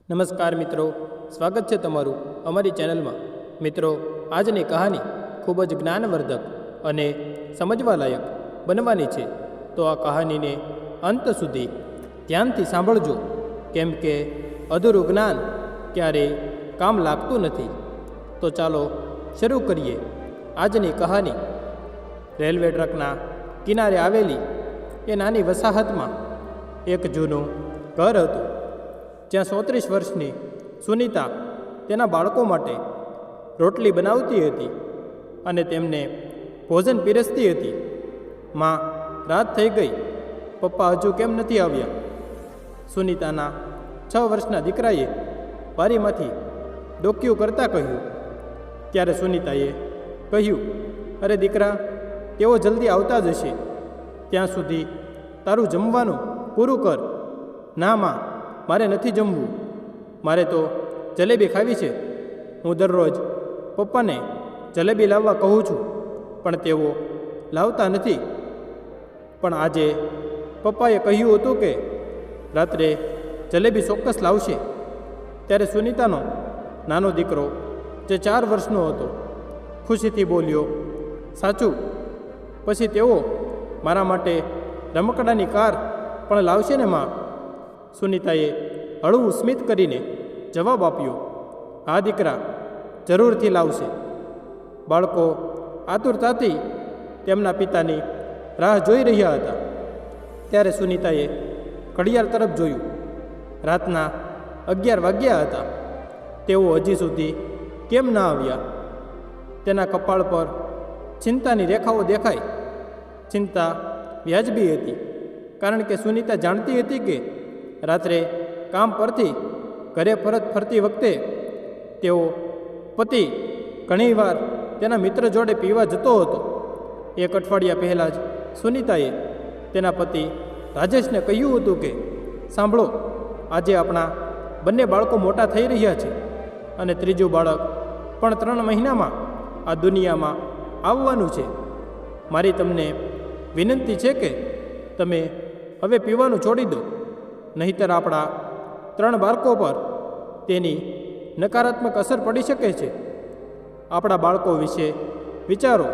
નમસ્કાર મિત્રો, સ્વાગત છે તમારું અમારી ચેનલમાં। મિત્રો, આજની કહાની ખૂબ જ જ્ઞાનવર્ધક અને સમજવાલાયક બનવાની છે, તો આ કહાનીને અંત સુધી ધ્યાનથી સાંભળજો, કેમ કે અધૂરું જ્ઞાન ક્યારેય કામ લાગતું નથી। તો ચાલો શરૂ કરીએ આજની કહાની। રેલવે ટ્રેકના કિનારે આવેલી એ નાની વસાહતમાં એક જૂનું ઘર હતું, જ્યાં 34 વર્ષની સુનીતા તેના બાળકો માટે રોટલી બનાવતી હતી અને તેમને ભોજન પીરસતી હતી। માં, રાત થઈ ગઈ, પપ્પા હજુ કેમ નથી આવ્યા? સુનીતાના 6 વર્ષના દીકરાએ બારીમાંથી ડોકિયું કરતાં કહ્યું। ત્યારે સુનીતાએ કહ્યું, અરે દીકરા, તેઓ જલ્દી આવતા જ હશે, ત્યાં સુધી તારું જમવાનું પૂરું કર। ના માં, મારે નથી જમવું, મારે તો જલેબી ખાવી છે। હું દરરોજ પપ્પાને જલેબી લાવવા કહું છું, પણ તેઓ લાવતા નથી। પણ આજે પપ્પાએ કહ્યું હતું કે રાત્રે જલેબી ચોક્કસ લાવશે। ત્યારે સુનીતાનો નાનો દીકરો, જે 4 વર્ષનો હતો, ખુશીથી બોલ્યો, સાચું? પછી તેઓ મારા માટે રમકડાની કાર પણ લાવશે ને માં? સુનીતાએ હળવું સ્મિત કરીને જવાબ આપ્યો, હા દીકરા, જરૂરથી લાવશે। બાળકો આતુરતાથી તેમના પિતાની રાહ જોઈ રહ્યા હતા। ત્યારે સુનીતાએ ઘડિયાળ તરફ જોયું। રાતના 11 વાગ્યા હતા। તેઓ હજી સુધી કેમ ના આવ્યા? તેના કપાળ પર ચિંતાની રેખાઓ દેખાઈ। ચિંતા વ્યાજબી હતી, કારણ કે સુનીતા જાણતી હતી કે રાત્રે કામ પરથી ઘરે પરત ફરતી વખતે તેઓ પતિ ઘણીવાર તેના મિત્ર જોડે પીવા જતો હતો। 1 અઠવાડિયા પહેલાં જ સુનીતાએ તેના પતિ રાજેશને કહ્યું હતું કે સાંભળો, આજે આપણા બંને બાળકો મોટા થઈ રહ્યા છે અને ત્રીજું બાળક પણ 3 મહિનામાં આ દુનિયામાં આવવાનું છે। મારી તમને વિનંતી છે કે તમે હવે પીવાનું છોડી દો, નહીંતર આપણા 3 બાળકો પર તેની નકારાત્મક અસર પડી શકે છે। આપણા બાળકો વિશે વિચારો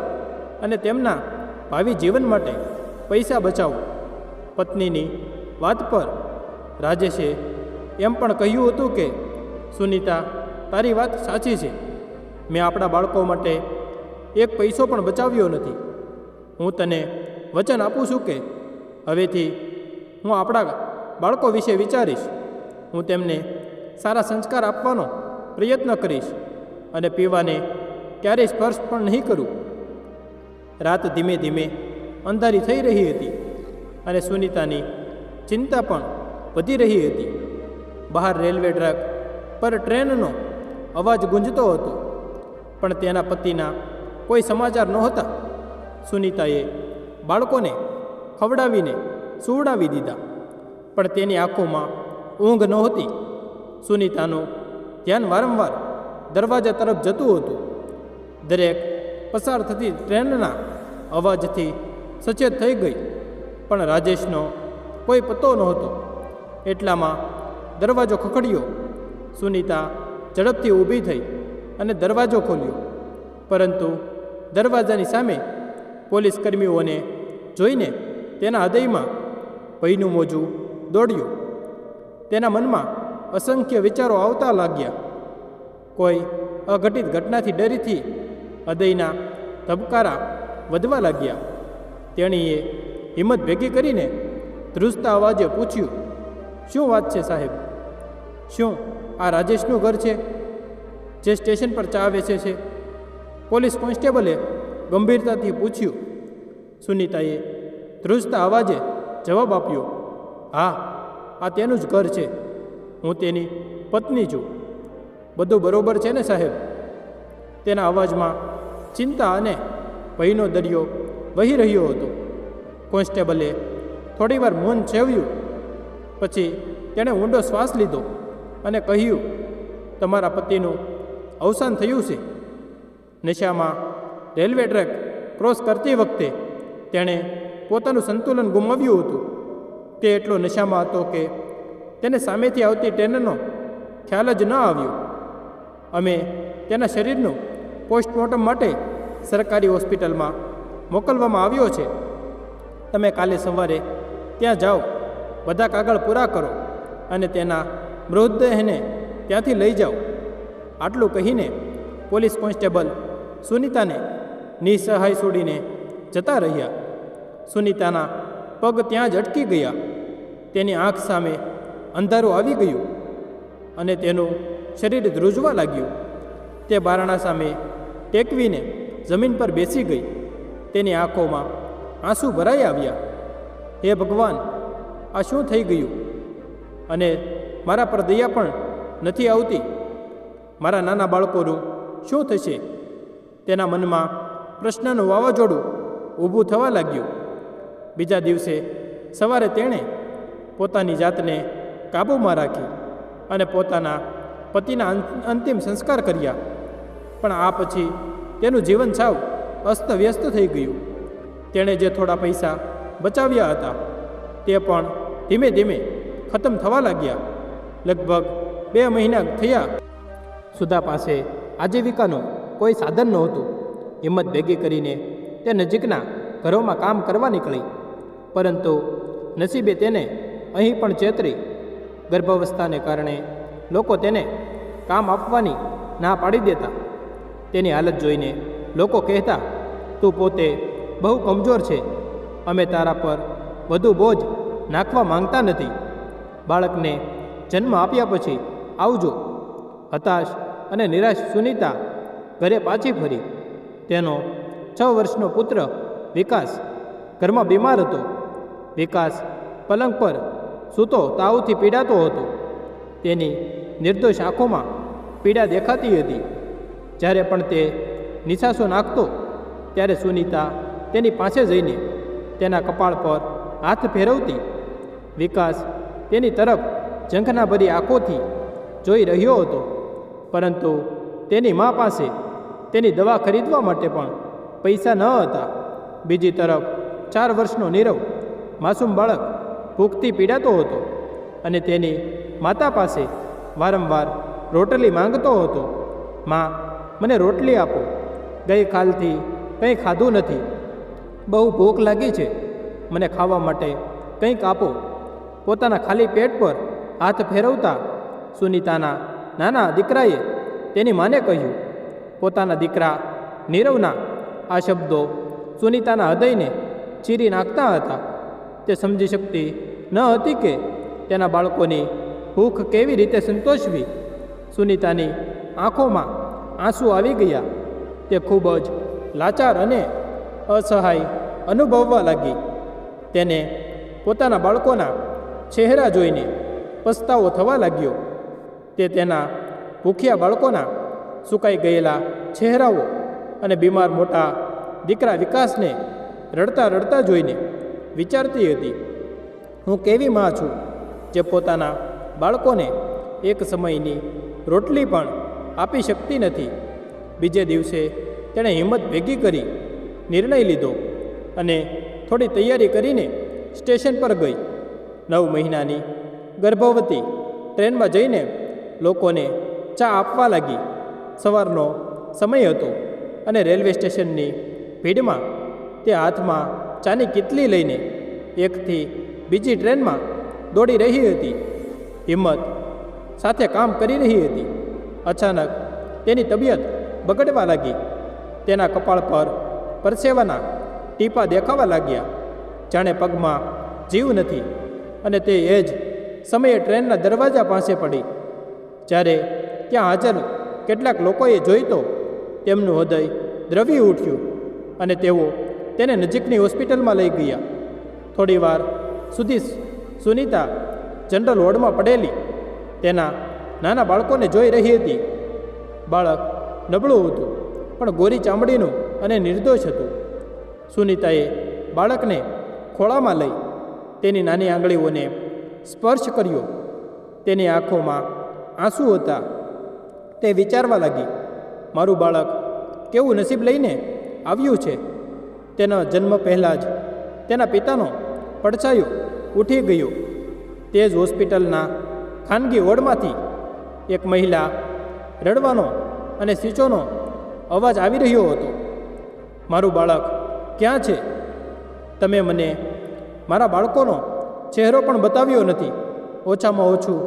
અને તેમના ભાવિ જીવન માટે પૈસા બચાવો। પત્નીની વાત પર રાજેશે એમ પણ કહ્યું હતું કે સુનીતા, તારી વાત સાચી છે, મેં આપણા બાળકો માટે 1 પૈસો પણ બચાવ્યો નથી। હું તને વચન આપું છું કે હવેથી હું આપણા બાળકો વિશે વિચારીશ। હું તેમને સારા સંસ્કાર આપવાનો પ્રયત્ન કરીશ અને પીવાને ક્યારેય સ્પર્શ પણ નહીં કરું। રાત ધીમે ધીમે અંધારી થઈ રહી હતી અને સુનીતાની ચિંતા પણ વધી રહી હતી। બહાર રેલવે ટ્રેક પર ટ્રેનનો અવાજ ગુંજતો હતો, પણ તેના પતિના કોઈ સમાચાર નહોતા। સુનીતાએ બાળકોને ખવડાવીને સુવડાવી દીધા, પણ તેની આંખોમાં ઊંઘ નહોતી। સુનીતાનું ધ્યાન વારંવાર દરવાજા તરફ જતું હતું। દરેક પસાર થતી ટ્રેનના અવાજથી સચેત થઈ ગઈ, પણ રાજેશનો કોઈ પત્તો નહોતો। એટલામાં દરવાજો ખખડ્યો। સુનીતા ઝડપથી ઊભી થઈ અને દરવાજો ખોલ્યો, પરંતુ દરવાજાની સામે પોલીસ કર્મીઓને જોઈને તેના હૃદયમાં ભયનું મોજું દોડ્યું। તેના મનમાં અસંખ્ય વિચારો આવતા લાગ્યા। કોઈ અઘટિત ઘટનાથી ડરીથી હૃદયના ધબકારા વધવા લાગ્યા। તેણીએ હિંમત ભેગી કરીને ધ્રુજતા અવાજે પૂછ્યું, શું વાત છે સાહેબ? શું આ રાજેશનું ઘર છે, જે સ્ટેશન પર ચા વેચે છે? પોલીસ કોન્સ્ટેબલે ગંભીરતાથી પૂછ્યું। સુનીતાએ ધ્રુજતા અવાજે જવાબ આપ્યો, હા, આ તેનું જ ઘર છે, હું તેની પત્ની છું। બધું બરોબર છે ને સાહેબ? તેના અવાજમાં ચિંતા અને ભયનો દરિયો વહી રહ્યો હતો। કોન્સ્ટેબલે થોડીવાર મૌન સેવ્યું, પછી તેણે ઊંડો શ્વાસ લીધો અને કહ્યું, તમારા પતિનું અવસાન થયું છે। નશામાં રેલવે ટ્રેક ક્રોસ કરતી વખતે તેણે પોતાનું સંતુલન ગુમાવ્યું હતું। તે એટલો નશામાં હતો કે તેને સામેથી આવતી ટ્રેનનો ખ્યાલ જ ન આવ્યો. અમે તેના શરીરનું પોસ્ટમોર્ટમ માટે સરકારી હોસ્પિટલમાં મોકલવામાં આવ્યો છે. તમે કાલે સવારે ત્યાં જાઓ, બધા કાગળ પૂરા કરો અને તેના મૃતદેહને ત્યાંથી લઈ જાઓ. આટલું કહીને પોલીસ કોન્સ્ટેબલ સુનીતાને નિસહાય છોડીને જતા રહ્યા. સુનીતાના પગ ત્યાં જ અટકી ગયા. તેની આંખ સામે અંધારું આવી ગયું અને તેનું શરીર ધ્રુજવા લાગ્યું. તે બારણા સામે ટેકવીને જમીન પર બેસી ગઈ. તેની આંખોમાં આંસુ ભરાઈ આવ્યા. હે ભગવાન, આ શું થઈ ગયું? અને મારા પર દયા પણ નથી આવતી. મારા નાના બાળકોનું શું થશે? તેના મનમાં પ્રશ્નનું વાવાઝોડું ઊભું થવા લાગ્યું. બીજા દિવસે સવારે તેણે પોતાની જાતને કાબૂમાં રાખી અને પોતાના પતિના અંતિમ સંસ્કાર કર્યા. પણ આ પછી તેનું જીવન સાવ અસ્તવ્યસ્ત થઈ ગયું. તેણે જે થોડા પૈસા બચાવ્યા હતા તે પણ ધીમે ધીમે ખતમ થવા લાગ્યા. લગભગ 2 મહિના થયા. સુધા પાસે આજીવિકાનું કોઈ સાધન નહોતું. હિંમત ભેગી કરીને તે નજીકના ઘરોમાં કામ કરવા નીકળી, પરંતુ નસીબે તેને અહીં પણ ચેતરી. ગર્ભાવસ્થાને કારણે લોકો તેને કામ આપવાની ના પાડી દેતા. તેની હાલત જોઈને લોકો કહેતા, તું પોતે બહુ કમજોર છે, અમે તારા પર વધુ બોજ નાખવા માંગતા નથી. બાળકને જન્મ આપ્યા પછી આવજો. હતાશ અને નિરાશ સુનીતા ઘરે પાછી ફરી. તેનો 6 વર્ષનો પુત્ર વિકાસ ઘરમાં બીમાર હતો. વિકાસ પલંગ પર સૂતો તાવથી પીડાતો હતો. તેની નિર્દોષ આંખોમાં પીડા દેખાતી હતી. જ્યારે પણ તે નિશાસો નાખતો ત્યારે સુનીતા તેની પાસે જઈને તેના કપાળ પર હાથ ફેરવતી. વિકાસ તેની તરફ ઝંખનાભરી આંખોથી જોઈ રહ્યો હતો, પરંતુ તેની મા પાસે તેની દવા ખરીદવા માટે પણ પૈસા ન હતા. બીજી તરફ 4 વર્ષનો નીરવ માસૂમ બાળક ભૂખથી પીડાતો હતો અને તેની માતા પાસે વારંવાર રોટલી માંગતો હતો. માં, મને રોટલી આપો, ગઈકાલથી કંઈ ખાધું નથી, બહુ ભૂખ લાગી છે, મને ખાવા માટે કંઈક આપો. પોતાના ખાલી પેટ પર હાથ ફેરવતા સુનીતાના નાના દીકરાએ તેની માને કહ્યું. પોતાના દીકરા નીરવના આ શબ્દો સુનીતાના હૃદયને ચીરી નાખતા હતા. તે સમજી શકતી ન હતી કે તેના બાળકોની ભૂખ કેવી રીતે સંતોષવી. સુનીતાની આંખોમાં આંસુ આવી ગયા. તે ખૂબ જ લાચાર અને અસહાય અનુભવવા લાગી. તેને પોતાના બાળકોના ચહેરા જોઈને પસ્તાવો થવા લાગ્યો. તે તેના ભૂખ્યા બાળકોના સુકાઈ ગયેલા ચહેરાઓ અને બીમાર મોટા દીકરા વિકાસને રડતા રડતા જોઈને વિચારતી હતી, હું કેવી માં છું જે પોતાના બાળકોને એક સમયની રોટલી પણ આપી શકતી નથી. બીજે દિવસે તેણે હિંમત ભેગી કરી નિર્ણય લીધો અને થોડી તૈયારી કરીને સ્ટેશન પર ગઈ. 9 મહિનાની ગર્ભવતી ટ્રેનમાં જઈને લોકોને ચા આપવા લાગી. સવારનો સમય હતો અને રેલવે સ્ટેશનની ભીડમાં તે હાથમાં ચાની કીટલી લઈને એકથી બીજી ટ્રેનમાં દોડી રહી હતી. હિંમત સાથે કામ કરી રહી હતી. અચાનક તેની તબિયત બગડવા લાગી. તેના કપાળ પર પરસેવાના ટીપા દેખાવા લાગ્યા, જાણે પગમાં જીવ નથી. અને તે એ જ સમયે ટ્રેનના દરવાજા પાસે પડી. જ્યારે ત્યાં હાજર કેટલાક લોકોએ જોઈ તો તેમનું હૃદય દ્રવી ઉઠ્યું અને તેઓ તેને નજીકની હોસ્પિટલમાં લઈ ગયા. થોડીવાર સુધી સુનીતા જનરલ વોર્ડમાં પડેલી તેના નાના બાળકોને જોઈ રહી હતી. બાળક નબળું હતું, પણ ગોરી ચામડીનું અને નિર્દોષ હતું. સુનીતાએ બાળકને ખોળામાં લઈ તેની નાની આંગળીઓને સ્પર્શ કર્યો. તેની આંખોમાં આંસુ હતા. તે વિચારવા લાગી, મારું બાળક કેવું નસીબ લઈને આવ્યું છે. તેના જન્મ પહેલાં જ તેના પિતાનો પડછાયો ઉઠી ગયો. તે જ હોસ્પિટલના ખાનગી વોર્ડમાંથી એક મહિલા રડવાનો અને સીંચોનો અવાજ આવી રહ્યો હતો. મારું બાળક ક્યાં છે? તમે મને મારા બાળકોનો ચહેરો પણ બતાવ્યો નથી. ઓછામાં ઓછું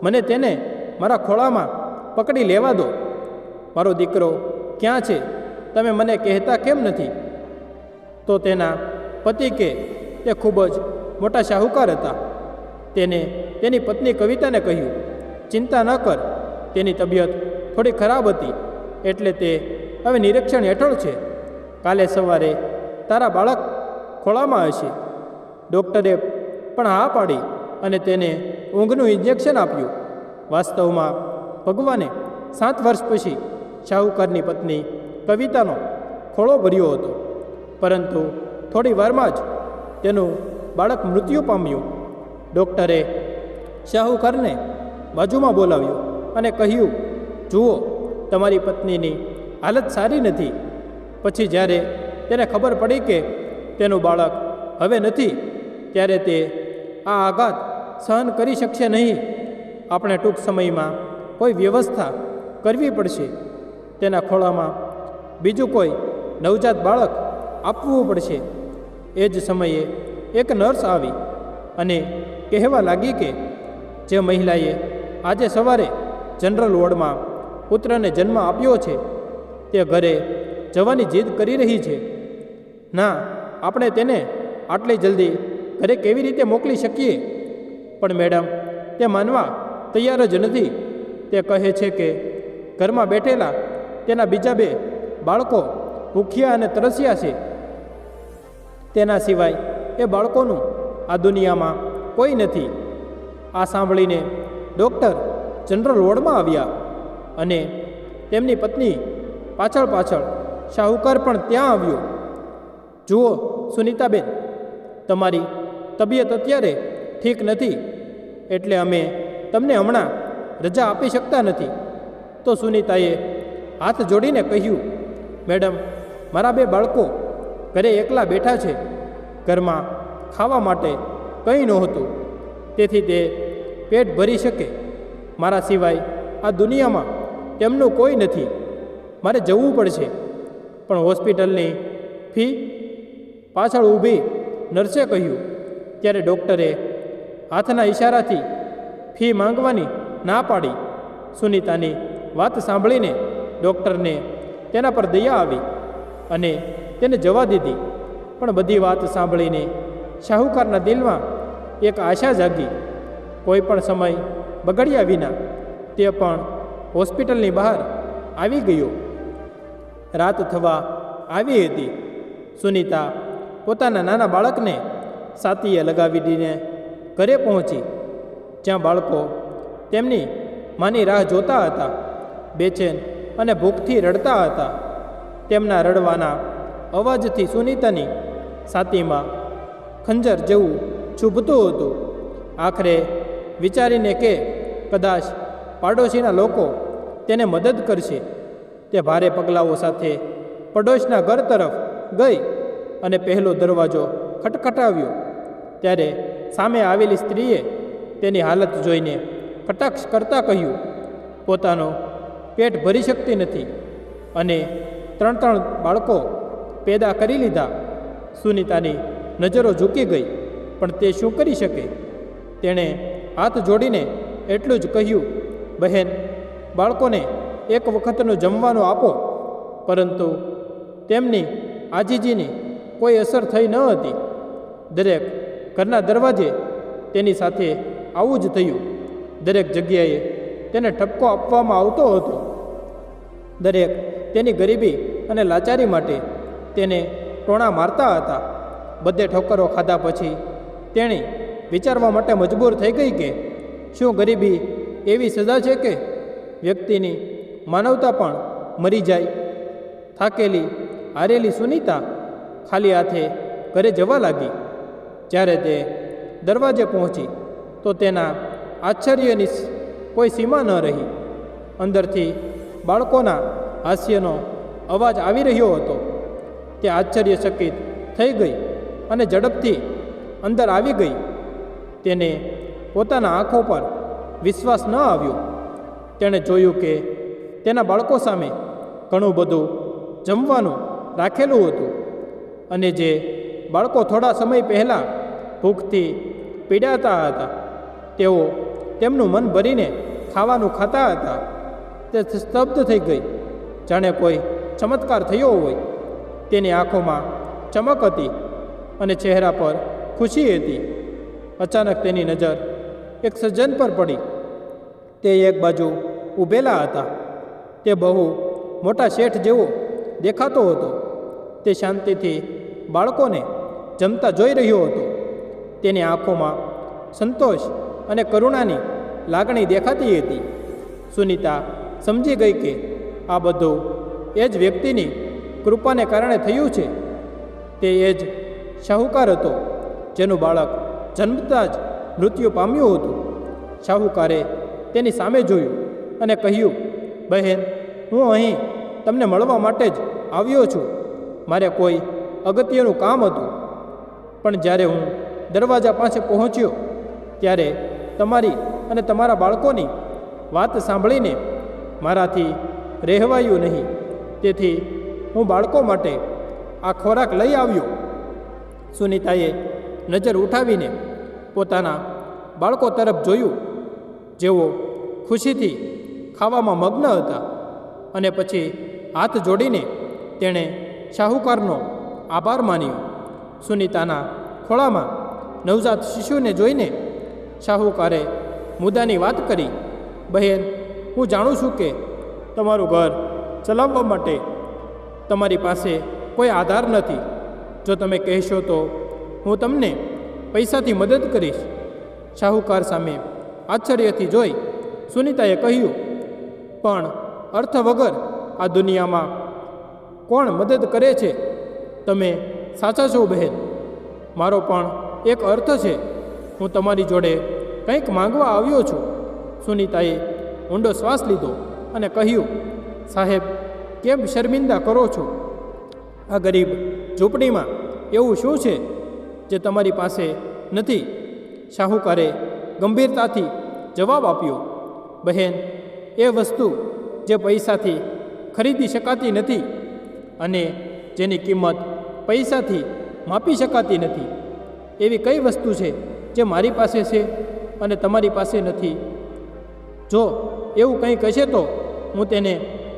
મને તેને મારા ખોળામાં પકડી લેવા દો. મારો દીકરો ક્યાં છે? તમે મને કહેતા કેમ નથી? તો તેના પતિ કે તે ખૂબ જ મોટા શાહુકાર હતા. તેને તેની પત્ની કવિતાને કહ્યું, ચિંતા ન કર, તેની તબિયત થોડી ખરાબ હતી એટલે તે હવે નિરીક્ષણ હેઠળ છે. કાલે સવારે તારા બાળક ખોળામાં હશે. ડૉક્ટરે પણ હા પાડી અને તેને ઊંઘનું ઇન્જેક્શન આપ્યું. વાસ્તવમાં ભગવાને 7 વર્ષ પછી શાહુકારની પત્ની કવિતાનો ખોળો ભર્યો હતો, પરંતુ થોડી વારમાં જ તેનું બાળક મૃત્યુ પામ્યું. ડૉક્ટરે શાહુકારને બાજુમાં બોલાવ્યો અને કહ્યું, જુઓ, તમારી પત્નીની હાલત સારી નથી. પછી જ્યારે તેને ખબર પડી કે તેનું બાળક હવે નથી, ત્યારે તે આ આઘાત સહન કરી શકશે નહીં. આપણે ટૂંક સમયમાં કોઈ વ્યવસ્થા કરવી પડશે. તેના ખોળામાં બીજું કોઈ નવજાત બાળક આપવું પડશે. એ જ સમયે એક નર્સ આવી અને કહેવા લાગી કે જે મહિલાએ આજે સવારે જનરલ વોર્ડમાં પુત્રને જન્મ આપ્યો છે તે ઘરે જવાની જીદ કરી રહી છે. ના, આપણે તેને આટલી જલ્દી ઘરે કેવી રીતે મોકલી શકીએ? પણ મેડમ, તે માનવા તૈયાર જ નથી. તે કહે છે કે ઘરમાં બેઠેલા તેના બીજા 2 બાળકો ભૂખ્યા અને તરસ્યા છે. તેના સિવાય એ બાળકોનું આ દુનિયામાં કોઈ નથી. આ સાંભળીને ડૉક્ટર જનરલ વોર્ડમાં આવ્યા અને તેમની પત્ની પાછળ પાછળ શાહુકાર પણ ત્યાં આવ્યો. જુઓ સુનીતાબેન, તમારી તબિયત અત્યારે ઠીક નથી એટલે અમે તમને હમણાં રજા આપી શકતા નથી. તો સુનીતાએ હાથ જોડીને કહ્યું, મેડમ, મારા 2 બાળકો ઘરે એકલા બેઠા છે. ઘરમાં ખાવા માટે કંઈ નહોતું, તેથી તે પેટ ભરી શકે. મારા સિવાય આ દુનિયામાં તેમનું કોઈ નથી. મારે જવું પડશે. પણ હોસ્પિટલની ફી? પાછળ ઊભી નર્સે કહ્યું. ત્યારે ડૉક્ટરે હાથના ઈશારાથી ફી માંગવાની ના પાડી. સુનીતાની વાત સાંભળીને ડૉક્ટરને તેના પર દયા આવી અને તેને જવા દીધી. પણ બધી વાત સાંભળીને શાહુકારના દિલમાં એક આશા જાગી. કોઈ પણ સમય બગડ્યા વિના તે પણ હોસ્પિટલની બહાર આવી ગયો. રાત થવા આવી હતી. સુનીતા પોતાના નાના બાળકને સાતીએ લગાવી દીને ઘરે પહોંચી, જ્યાં બાળકો તેમની માની રાહ જોતા હતા. બેચેન અને ભૂખથી રડતા હતા. તેમના રડવાના અવાજથી સુનીતાની છાતીમાં ખંજર જેવું ચૂભતું હતું. આખરે વિચારીને કે કદાચ પાડોશીના લોકો તેને મદદ કરશે, તે ભારે પગલાઓ સાથે પડોશના ઘર તરફ ગઈ અને પહેલો દરવાજો ખટખટાવ્યો. ત્યારે સામે આવેલી સ્ત્રીએ તેની હાલત જોઈને કટાક્ષ કરતાં કહ્યું, પોતાનો પેટ ભરી શકતી નથી અને 3 બાળકો પેદા કરી લીધા. સુનીતાની નજરો ઝૂકી ગઈ, પણ તે શું કરી શકે? તેણે હાથ જોડીને એટલું જ કહ્યું, બહેન, બાળકોને એક વખતનું જમવાનું આપો. પરંતુ તેમની આજીજીની કોઈ અસર થઈ ન હતી. દરેક ઘરના દરવાજે તેની સાથે આવું જ થયું. દરેક જગ્યાએ તેને ઠપકો આપવામાં આવતો હતો. દરેક તેની ગરીબી અને લાચારી માટે તેને ટોણા મારતા હતા. બધે ઠોકરો ખાધા પછી તેણે વિચારવા માટે મજબૂર થઈ ગઈ કે શું ગરીબી એવી સજા છે કે વ્યક્તિની માનવતા પણ મરી જાય? થાકેલી હારેલી સુનીતા ખાલી હાથે ઘરે જવા લાગી. જ્યારે તે દરવાજે પહોંચી તો તેના આશ્ચર્યની કોઈ સીમા ન રહી. અંદરથી બાળકોના હાસ્યનો અવાજ આવી રહ્યો હતો. તે આશ્ચર્યચકિત થઈ ગઈ અને ઝડપથી અંદર આવી ગઈ. તેને પોતાના આંખો પર વિશ્વાસ ન આવ્યો. તેણે જોયું કે તેના બાળકો સામે ઘણું બધું જમવાનું રાખેલું હતું અને જે બાળકો થોડા સમય પહેલાં ભૂખથી પીડાતા હતા તેઓ તેમનું મન ભરીને ખાવાનું ખાતા હતા. તે સ્તબ્ધ થઈ ગઈ, જાણે કોઈ ચમત્કાર થયો હોય. તેની આંખોમાં ચમક હતી અને ચહેરા પર ખુશી હતી. અચાનક તેની નજર એક સજ્જન પર પડી. તે એક બાજુ ઊભેલા હતા. તે બહુ મોટા શેઠ જેવો દેખાતો હતો. તે શાંતિથી બાળકોને જમતા જોઈ રહ્યો હતો. તેની આંખોમાં સંતોષ અને કરુણાની લાગણી દેખાતી હતી. સુનીતા સમજી ગઈ કે આ બધું એ જ વ્યક્તિની કૃપાને કારણે થયું છે. તે એ જ શાહુકાર હતો જેનું બાળક જન્મતા જ મૃત્યુ પામ્યું હતું. શાહુકારે તેની સામે જોયું અને કહ્યું, બહેન, હું અહીં તમને મળવા માટે જ આવ્યો છું. મારે કોઈ અગત્યનું કામ હતું, પણ જ્યારે હું દરવાજા પાસે પહોંચ્યો ત્યારે તમારી અને તમારા બાળકોની વાત સાંભળીને મારાથી રહેવાયું નહીં. તેથી હું બાળકો માટે આ ખોરાક લઈ આવ્યો. સુનીતાએ નજર ઉઠાવીને પોતાના બાળકો તરફ જોયું, જેઓ ખુશીથી ખાવામાં મગ્ન હતા. અને પછી હાથ જોડીને તેણે શાહુકારનો આભાર માન્યો. સુનીતાના ખોળામાં નવજાત શિશુને જોઈને શાહુકારે મુદ્દાની વાત કરી, બહેન, હું જાણું છું કે તમારું ઘર ચલાવવા માટે તમારી પાસે કોઈ આધાર નથી. જો તમે કહેશો તો હું તમને પૈસાથી મદદ કરીશ. શાહુકાર સામે આશ્ચર્યથી જોઈ સુનીતાએ કહ્યું, પણ અર્થ વગર આ દુનિયામાં કોણ મદદ કરે છે? તમે સાચા છો બહેન. મારો પણ એક અર્થ છે. હું તમારી જોડે કંઈક માંગવા આવ્યો છું. સુનીતાએ ઊંડો શ્વાસ લીધો અને કહ્યું, સાહેબ, કેમ શર્મિંદા કરો છો? આ ગરીબ ઝૂંપડીમાં એવું શું છે જે તમારી પાસે નથી? શાહુકારે ગંભીરતાથી જવાબ આપ્યો, બહેન, એ વસ્તુ જે પૈસાથી ખરીદી શકાતી નથી અને જેની કિંમત પૈસાથી માપી શકાતી નથી, એવી કઈ વસ્તુ છે જે મારી પાસે છે અને તમારી પાસે નથી? જો એવું કંઈક હશે તો હું તેને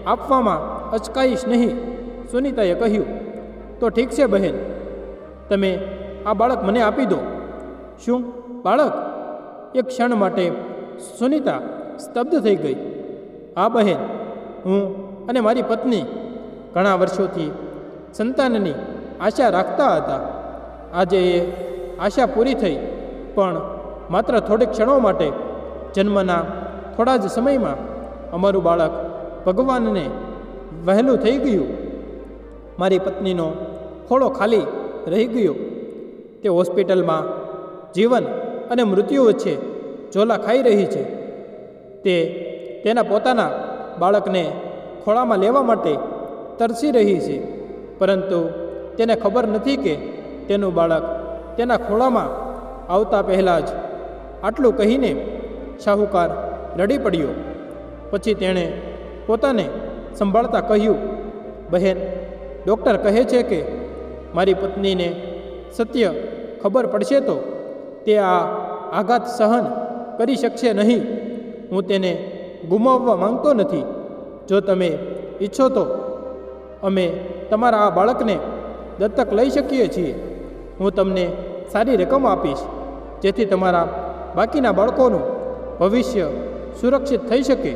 આપવામાં અચકાઈશ નહીં. સુનીતાએ કહ્યું, તો ઠીક છે બહેન, તમે આ બાળક મને આપી દો. શું બાળક? એક ક્ષણ માટે સુનીતા સ્તબ્ધ થઈ ગઈ. હા બહેન, હું અને મારી પત્ની ઘણા વર્ષોથી સંતાનની આશા રાખતા હતા. આજે એ આશા પૂરી થઈ, પણ માત્ર થોડીક ક્ષણો માટે. જન્મના થોડા જ સમયમાં અમારું બાળક ભગવાનને વહેલું થઈ ગયું. મારી પત્નીનો ખોળો ખાલી રહી ગયો. તે હોસ્પિટલમાં જીવન અને મૃત્યુ વચ્ચે ઝોલા ખાઈ રહી છે. તે તેના પોતાના બાળકને ખોળામાં લેવા માટે તરસી રહી છે, પરંતુ તેને ખબર નથી કે તેનું બાળક તેના ખોળામાં આવતા પહેલાં જ. આટલું કહીને શાહુકાર રડી પડ્યો. પછી તેણે પોતાને સંભાળતા કહ્યું, બહેન, ડૉક્ટર કહે છે કે મારી પત્નીને સત્ય ખબર પડશે તો તે આ આઘાત સહન કરી શકશે નહીં. હું તેને ગુમાવવા માંગતો નથી. જો તમે ઈચ્છો તો અમે તમારા આ બાળકને દત્તક લઈ શકીએ છીએ. હું તમને સારી રકમ આપીશ, જેથી તમારા બાકીના બાળકોનું ભવિષ્ય સુરક્ષિત થઈ શકે.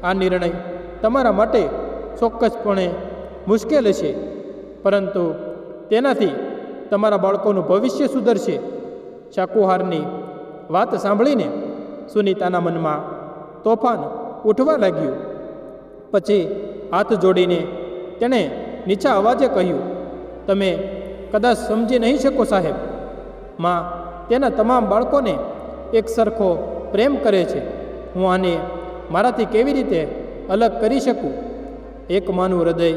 આ નિર્ણય તમારા માટે ચોક્કસપણે મુશ્કેલ હશે, પરંતુ તેનાથી તમારા બાળકોનું ભવિષ્ય સુધરશે. શાકુહારની વાત સાંભળીને સુનીતાના મનમાં તોફાન ઉઠવા લાગ્યું. પછી હાથ જોડીને તેણે નીચા અવાજે કહ્યું, તમે કદાચ સમજી નહીં શકો સાહેબ. માં તેના તમામ બાળકોને એક સરખો પ્રેમ કરે છે. હું આને મારાથી કેવી રીતે અલગ કરી શકું? એક માનું હૃદય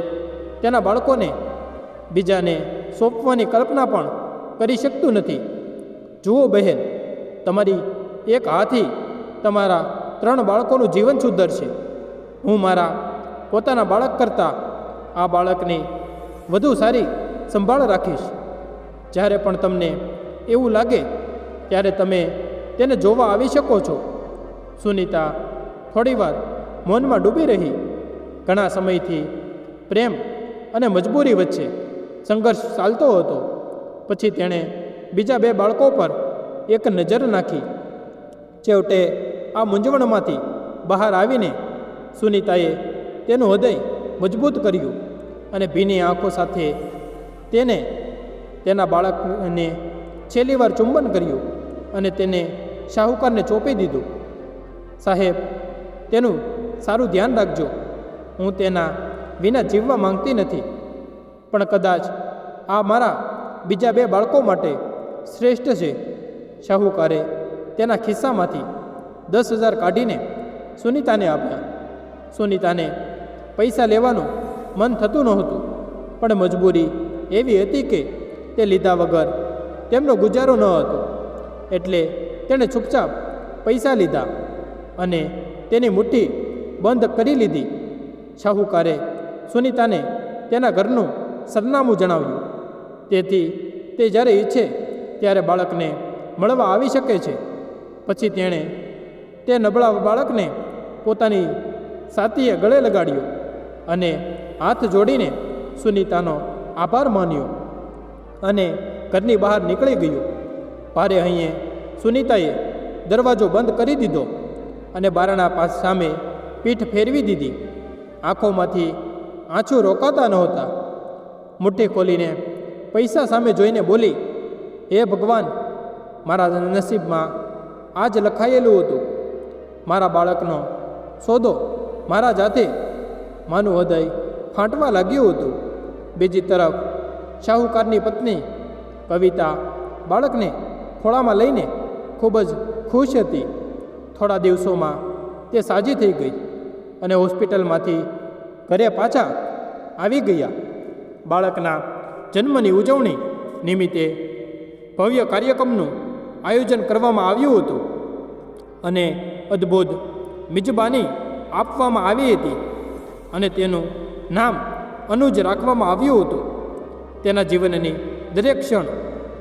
તેના બાળકોને બીજાને સોંપવાની કલ્પના પણ કરી શકતું નથી. જુઓ બહેન, તમારી એક હાથી તમારા 3 બાળકોનું જીવન સુધરશે. હું મારા પોતાના બાળક કરતાં આ બાળકની વધુ સારી સંભાળ રાખીશ. જ્યારે પણ તમને એવું લાગે ત્યારે તમે તેને જોવા આવી શકો છો. સુનીતા થોડીવાર મૌનમાં ડૂબી રહી. ઘણા સમયથી પ્રેમ અને મજબૂરી વચ્ચે સંઘર્ષ ચાલતો હતો. પછી તેણે બીજા 2 બાળકો પર એક નજર નાખી. છેવટે આ મૂંઝવણમાંથી બહાર આવીને સુનીતાએ તેનું હૃદય મજબૂત કર્યું અને ભીની આંખો સાથે તેને તેના બાળકને છેલ્લી વાર ચુંબન કર્યું અને તેને શાહુકારને ચોંપી દીધું. સાહેબ, તેનું સારું ધ્યાન રાખજો. હું તેના વિના જીવવા માંગતી નથી, પણ કદાચ આ મારા બીજા 2 બાળકો માટે શ્રેષ્ઠ છે. શાહુકારે તેના ખિસ્સામાંથી 10,000 કાઢીને સુનીતાને આપ્યા. સુનીતાને પૈસા લેવાનું મન થતું નહોતું, પણ મજબૂરી એવી હતી કે તે લીધા વગર તેમનો ગુજારો ન હતો. એટલે તેણે ચૂપચાપ પૈસા લીધા અને તેની મુઠ્ઠી બંધ કરી લીધી. શાહુકારે સુનીતાને તેના ઘરનું સરનામું જણાવ્યું. તેથી તે જ્યારે ઈચ્છે ત્યારે બાળકને મળવા આવી શકે છે. પછી તેણે તે નબળા બાળકને પોતાની છાતીએ ગળે લગાડ્યો અને હાથ જોડીને સુનીતાનો આભાર માન્યો અને ઘરની બહાર નીકળી ગયો. ભારે હૈયે સુનીતાએ દરવાજો બંધ કરી દીધો અને બારણા સામે પીઠ ફેરવી દીધી. આંખોમાંથી આંસુ રોકાતા નહોતા. મુઠ્ઠી ખોલીને પૈસા સામે જોઈને બોલી, હે ભગવાન, મારા નસીબમાં આ જ લખાયેલું હતું. મારા બાળકનો સોદો મારા જાતે. માનું હૃદય ફાટવા લાગ્યું હતું. બીજી તરફ શાહુકારની પત્ની કવિતા બાળકને ખોળામાં લઈને ખૂબ જ ખુશ હતી. થોડા દિવસોમાં તે સાજી થઈ ગઈ અને હોસ્પિટલમાંથી ઘરે પાછા આવી ગયા. બાળકના જન્મની ઉજવણી નિમિત્તે ભવ્ય કાર્યક્રમનું આયોજન કરવામાં આવ્યું હતું અને અદ્ભુત મિજબાની આપવામાં આવી હતી અને તેનું નામ અનુજ રાખવામાં આવ્યું હતું. તેના જીવનની દરેક ક્ષણ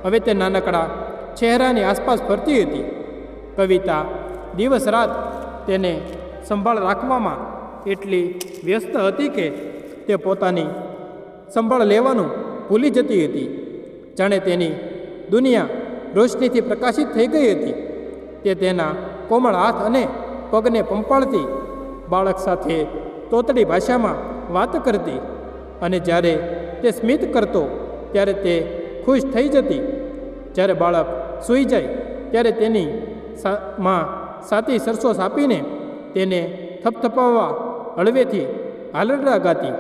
હવે તે નાનકડા ચહેરાની આસપાસ ફરતી હતી. કવિતા દિવસ રાત તેને સંભાળ રાખવામાં એટલી વ્યસ્ત હતી કે તે પોતાની સંભાળ લેવાનું ભૂલી જતી હતી. જાણે તેની દુનિયા રોશનીથી પ્રકાશિત થઈ ગઈ હતી. તે તેના કોમળ હાથ અને પગને પંપાળતી, બાળક સાથે તોતડી ભાષામાં વાત કરતી અને જ્યારે તે સ્મિત કરતો ત્યારે તે ખુશ થઈ જતી. જ્યારે બાળક સૂઈ જાય ત્યારે તેની માં સાતી સરસો સાપીને તેને થપથપાવવા હળવેથી હાલરડા ગાતી.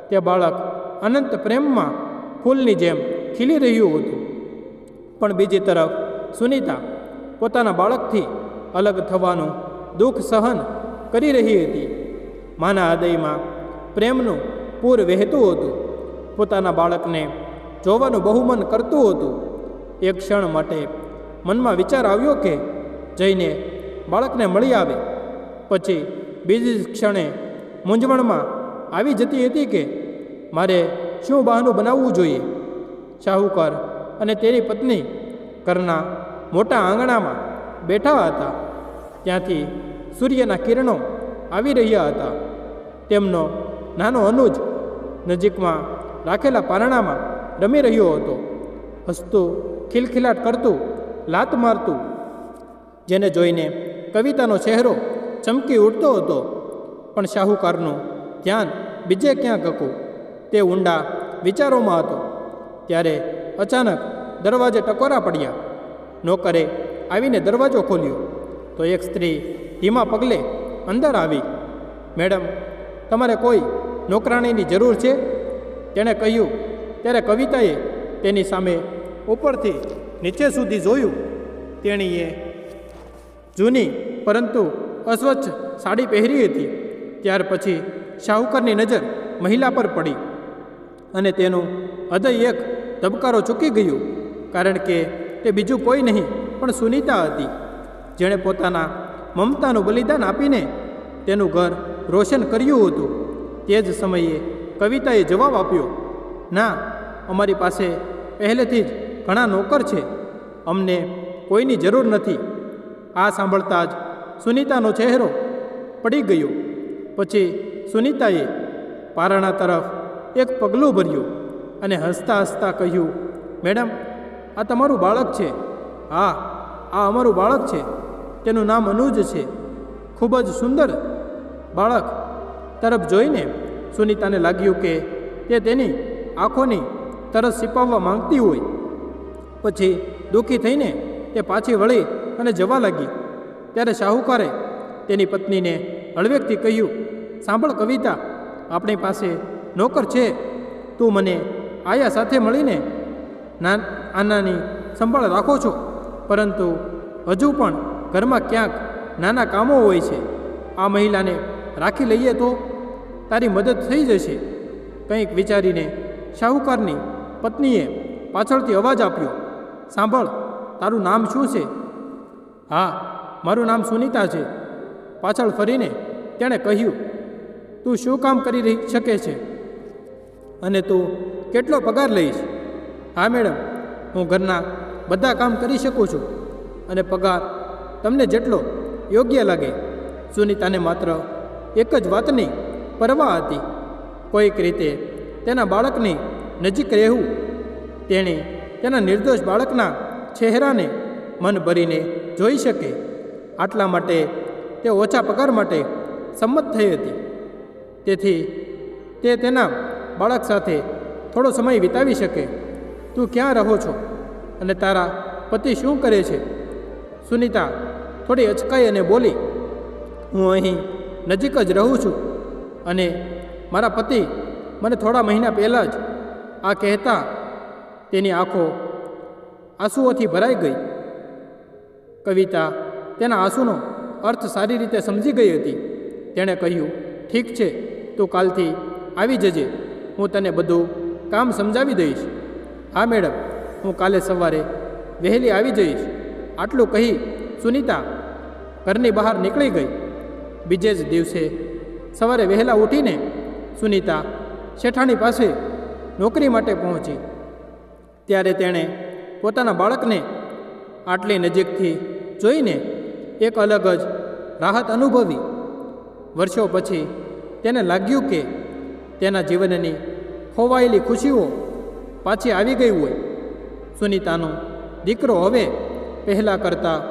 તે બાળક અનંત પ્રેમમાં ફૂલની જેમ ખીલી રહ્યું હતું. પણ બીજી તરફ સુનીતા પોતાના બાળકથી અલગ થવાનું દુઃખ સહન કરી રહી હતી. માના હૃદયમાં પ્રેમનું પૂર વહેતું હતું. પોતાના બાળકને જોવાનું બહુ મન કરતું હતું. એક ક્ષણ માટે મનમાં વિચાર આવ્યો કે જઈને બાળકને મળી આવે. પછી બીજી ક્ષણે મૂંઝવણમાં આવી જતી હતી કે મારે શું બહાનું બનાવવું જોઈએ. શાહુકાર અને તેની પત્ની ઘરના મોટા આંગણામાં બેઠા હતા. ત્યાંથી સૂર્યના કિરણો આવી રહ્યા હતા. તેમનો નાનો અનુજ નજીકમાં રાખેલા પારણામાં રમી રહ્યો હતો. હસતું, ખિલખિલાટ કરતું, લાત મારતું, જેને જોઈને કવિતાનો ચહેરો ચમકી ઉઠતો હતો. પણ શાહુકારનું ધ્યાન બીજે ક્યાંક હતું. તે ઊંડા વિચારોમાં હતો. ત્યારે અચાનક દરવાજે ટકોરા પડ્યા. નોકરે આવીને દરવાજો ખોલ્યો તો એક સ્ત્રી ધીમા પગલે અંદર આવી. મેડમ, તમારે કોઈ નોકરાણીની જરૂર છે? તેણે કહ્યું. ત્યારે કવિતાએ તેની સામે ઉપરથી નીચે સુધી જોયું. તેણીએ જૂની પરંતુ અસ્વચ્છ સાડી પહેરી હતી. ત્યાર પછી શાહુકારની નજર મહિલા પર પડી અને તેનું હૃદય એક ધબકારો ચૂકી ગયું. કારણ કે તે બીજું કોઈ નહીં પણ સુનીતા હતી, જેણે પોતાના મમતાનું બલિદાન આપીને તેનું ઘર રોશન કર્યું હતું. તે જ સમયે કવિતાએ જવાબ આપ્યો, ના, અમારી પાસે પહેલેથી જ ઘણા નોકર છે, અમને કોઈની જરૂર નથી. આ સાંભળતા જ સુનીતાનો ચહેરો પડી ગયો. પછી સુનીતાએ પારણા તરફ એક પગલું ભર્યું અને હસતા હસતા કહ્યું, મેડમ, આ તમારું બાળક છે. હા, આ અમારું બાળક છે. તેનું નામ અનુજ છે. ખૂબ જ સુંદર. બાળક તરફ જોઈને સુનીતાને લાગ્યું કે તે તેની આંખોની તરસ સિપાવવા માંગતી હોય. પછી દુઃખી થઈને તે પાછી વળી અને જવા લાગી. ત્યારે શાહુકારે તેની પત્નીને હળવેકથી કહ્યું, સાંભળ કવિતા, આપણી પાસે નોકર છે. તું મને આયા સાથે મળીને આનાની સંભાળ રાખો છો, પરંતુ હજુ પણ ઘરમાં ક્યાંક નાના કામો હોય છે. આ મહિલાને રાખી લઈએ તો તારી મદદ થઈ જશે. કંઈક વિચારીને શાહુકારની પત્નીએ પાછળથી અવાજ આપ્યો, સાંભળ, તારું નામ શું છે? હા, મારું નામ સુનીતા છે. પાછળ ફરીને તેણે કહ્યું, તું શું કામ કરી શકે છે અને તું કેટલો પગાર લઈશ? હા મેડમ, હું ઘરના બધા કામ કરી શકું છું અને પગાર તમને જેટલો યોગ્ય લાગે. સુનીતાને માત્ર એક જ વાતની પરવા હતી, કોઈક રીતે તેના બાળકની નજીક રહેવું. તેણે તેના નિર્દોષ બાળકના ચહેરાને મન ભરીને જોઈ શકે. આટલા માટે તે ઓછા પગાર માટે સંમત થઈ હતી. તેથી તે તેના બાળક સાથે થોડો સમય વિતાવી શકે. તું ક્યાં રહો છો અને તારા પતિ શું કરે છે? સુનીતા થોડી અચકાઈ અને બોલી, હું અહીં નજીક જ રહું છું અને મારા પતિ મને થોડા મહિના પહેલાં જ. આ કહેતા તેની આંખો આંસુઓથી ભરાઈ ગઈ. કવિતા તેના આંસુનો અર્થ સારી રીતે સમજી ગઈ હતી. તેણે કહ્યું, ઠીક છે, તું કાલથી આવી જજે, હું તને બધું કામ સમજાવી દઈશ. હા મેડમ, હું કાલે સવારે વહેલી આવી જઈશ. આટલું કહી સુનીતા ઘરની બહાર નીકળી ગઈ. બીજે જ દિવસે સવારે વહેલા ઉઠીને સુનીતા શેઠાણી પાસે નોકરી માટે પહોંચી. ત્યારે તેણે પોતાના બાળકને આટલી નજીકથી જોઈને એક અલગ જ રાહત અનુભવી. વર્ષો પછી તેને લાગ્યું કે તેના જીવનની ખોવાયેલી ખુશીઓ પાછી આવી ગઈ હોય. સુનીતાનો દીકરો હવે પહેલાં કરતાં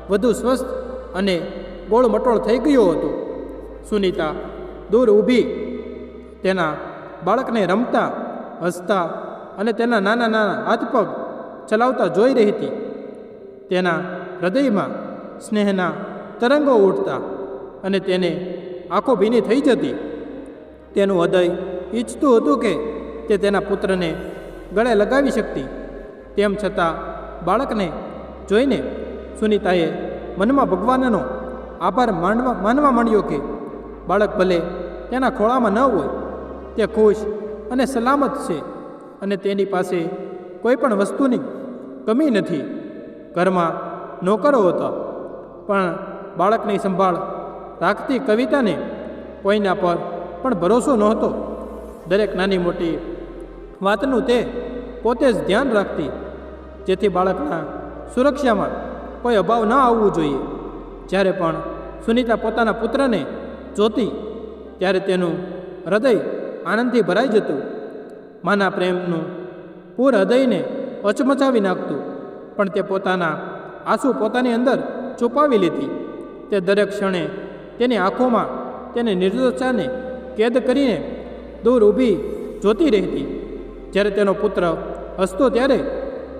વધુ સ્વસ્થ અને ગોળમટોળ થઈ ગયો હતો. સુનીતા દૂર ઊભી તેના બાળકને રમતા, હસતા અને તેના નાના નાના હાથ પગ ચલાવતા જોઈ રહી હતી. તેના હૃદયમાં સ્નેહના તરંગો ઉઠતા અને તેને આંખો ભીની થઈ જતી. તેનું હૃદય ઈચ્છતું હતું કે તે તેના પુત્રને ગળે લગાવી શકતી. તેમ છતાં બાળકને જોઈને સુનીતાએ મનમાં ભગવાનનો આભાર માનવા માંડ્યો કે બાળક ભલે તેના ખોળામાં ન હોય, તે ખુશ અને સલામત છે અને તેની પાસે કોઈ પણ વસ્તુની કમી નથી. ઘરમાં નોકરો હતા, પણ બાળકની સંભાળ રાખતી કવિતાને કોઈના પર પણ ભરોસો નહોતો. દરેક નાની મોટી વાતનું તે પોતે જ ધ્યાન રાખતી, જેથી બાળકના સુરક્ષામાં કોઈ અભાવ ન આવવું જોઈએ. જ્યારે પણ સુનીતા પોતાના પુત્રને જોતી ત્યારે તેનું હૃદય આનંદથી ભરાઈ જતું. માના પ્રેમનું પૂર હૃદયને અચમચાવી નાખતું, પણ તે પોતાના આંસુ પોતાની અંદર છુપાવી લેતી. તે દરેક ક્ષણે તેની આંખોમાં તેની નિર્દોષતાને કેદ કરીને દૂર ઊભી જોતી રહેતી. જ્યારે તેનો પુત્ર હસતો ત્યારે